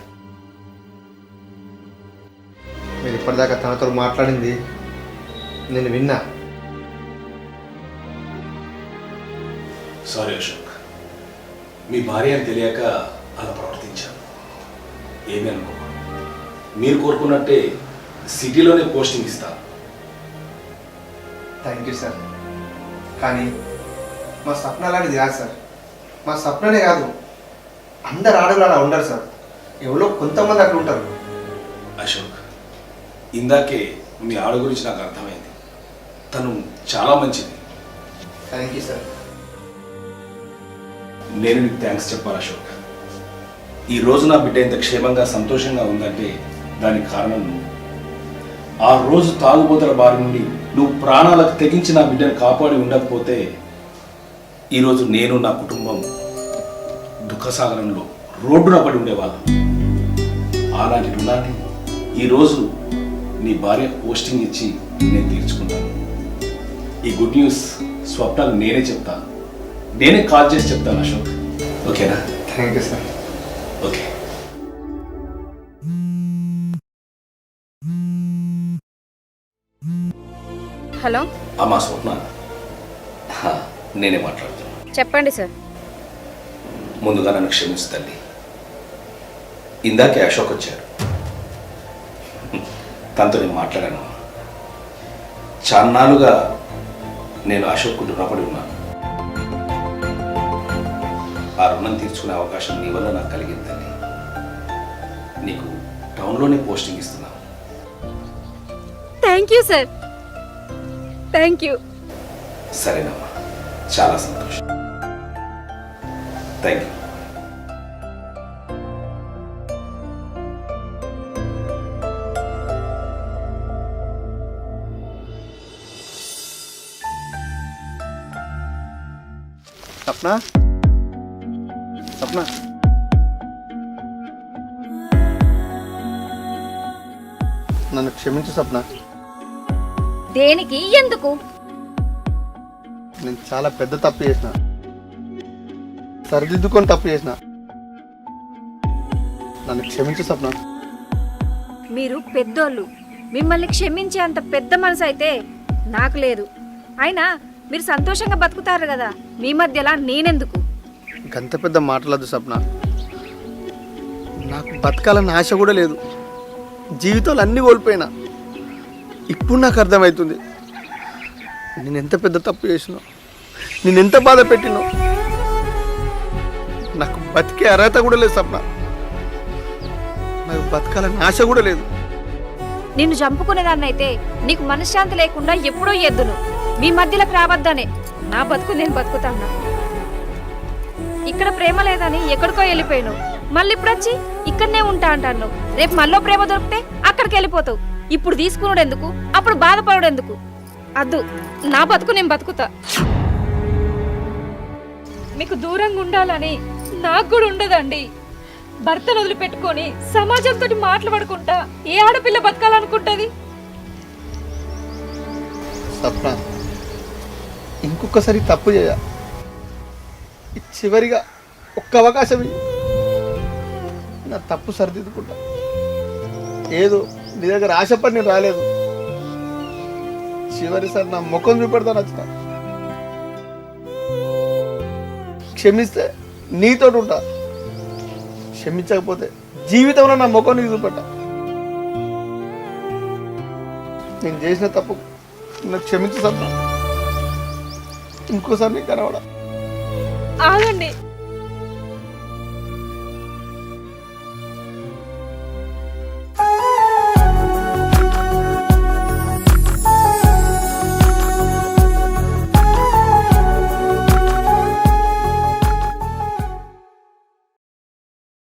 మీరు ఇప్పటిదాకా తనతో మాట్లాడింది నేను విన్నా. సారీ అశోక్, మీ భార్య అని తెలియక అలా ప్రవర్తించాను. ఏమీ అనుకో, మీరు కోరుకున్నట్టే సిటీలోనే పోస్టింగ్ ఇస్తాను. Thank you sir. కానీ మా స్వప్న అలాంటిది కాదు సార్. మా స్వప్ననే కాదు, అందరు ఆడవాళ్ళు అలా ఉండరు సార్. ఎవరో కొంతమంది అట్లా ఉంటారు. అశోక్, ఇందాకే మీ ఆడ గురించి నాకు అర్థమైంది. తను చాలా మంచిది. Thank you sir. నేను నీకు థ్యాంక్స్ చెప్పాలి అశోక్. ఈ రోజు నా బిడ్డ ఇంత క్షేమంగా సంతోషంగా ఉందంటే దానికి కారణం నువ్వు. ఆ రోజు తాగుబోతుల బారి నుండి నువ్వు ప్రాణాలకు తెగించి నా బిడ్డను కాపాడి ఉండకపోతే ఈరోజు నేను నా కుటుంబం దుఃఖసాగరంలో రోడ్డున పడి ఉండేవాళ్ళం. అలాంటి రుణాన్ని ఈరోజు నీ భార్య పోస్టింగ్ ఇచ్చి నేను తీర్చుకుంటాను. ఈ గుడ్ న్యూస్ స్వప్నాలు నేనే చెప్తాను, నేనే కాల్ చేసి చెప్తాను అశోక్. ఓకేనా? Thank you sir. Okay. Hello, అమ్మా స్వప్న, నేనే మాట్లాడుతున్నాను. చెప్పండి సార్. ముందుగా నన్ను క్షమించు తల్లి. ఇందాకే అశోక్ వచ్చాడు, తనతో నేను మాట్లాడాను. చాన్నాళ్ళుగా నేను అశోక్ రుణపడి ఉన్నాను. ఆ రుణం తీర్చుకునే అవకాశం నీ వల్ల నాకు కలిగింది తల్లి. నీకు టౌన్లోనే పోస్టింగ్ ఇస్తున్నాను. Thank you sir, thank you. సరేనమ్మా, చాలా సంతోషం. Thank you. స్వప్న, స్వప్న, నన్ను క్షమించు స్వప్న. దేనికి, ఎందుకు? నేను చాలా పెద్ద తప్పు చేసిన, సరిదిద్దుకొని తప్పు చేసిన. నన్ను క్షమించు స్వప్న. మీరు పెద్దోళ్ళు, మిమ్మల్ని క్షమించే అంత పెద్ద మనసు అయితే నాకు లేదు. అయినా మీరు సంతోషంగా బతుకుతారు కదా, మీ మధ్యలా నేనెందుకు? గంత పెద్ద మాటలద్దు స్వప్న. నాకు బతకాలన్న ఆశ కూడా లేదు. జీవితాలు అన్నీ కోల్పోయినా. ఇప్పుడు నాకు అర్థమవుతుంది నేను ఎంత పెద్ద తప్పు చేసినా, నేను ఎంత బాధ పెట్టినా. నాకు బతికే అర్హత కూడా లేదు స్వప్న. నాకు బతకాలన్న ఆశ కూడా లేదు. నిన్ను చంపుకునేదాన్నైతే నీకు మనశ్శాంతి లేకుండా ఎప్పుడో ఎద్దును. మీ మధ్యలోకి రావద్దనే నా బతుకు నేను బతుకుతాను. ఇక్కడ ప్రేమ లేదని ఎక్కడికో వెళ్ళిపోయాను, మళ్ళీ ఇప్పుడు వచ్చి ఇక్కడనే ఉంటా అంటాను. రేపు మళ్ళీ ప్రేమ దొరికితే అక్కడికి వెళ్ళిపోతావు. ఇప్పుడు తీసుకున్నాడు ఎందుకు, అప్పుడు బాధపడడు ఎందుకు? అద్దు, నా బతుకు నేను బతుకుతా. మీకు దూరంగా ఉండాలని నాకు కూడా ఉండదండి. భర్తను వదిలిపెట్టుకొని సమాజంతో మాట్లాడుకుంటా ఏ ఆడపిల్ల బతకాలనుకుంటుంది? స్వప్న, ఇంకొకసారి తప్పు చేయ. చివరిగా ఒక్క అవకాశం ఇయ్యి. నా తప్పు సరిదిద్దుకుంటా. ఏదో నీ దగ్గర ఆశపడి నేను రాలేదు. చివరిసారి నా ముఖం చూపెడతాను వచ్చిన. క్షమిస్తే నీతో ఉంటా, క్షమించకపోతే జీవితంలో నా ముఖం నీకు చూపెట్టా. నేను చేసిన తప్పు నాకు క్షమించు స్వప్న. ఇంకోసారి నీకు కనవడా. ఆగండి,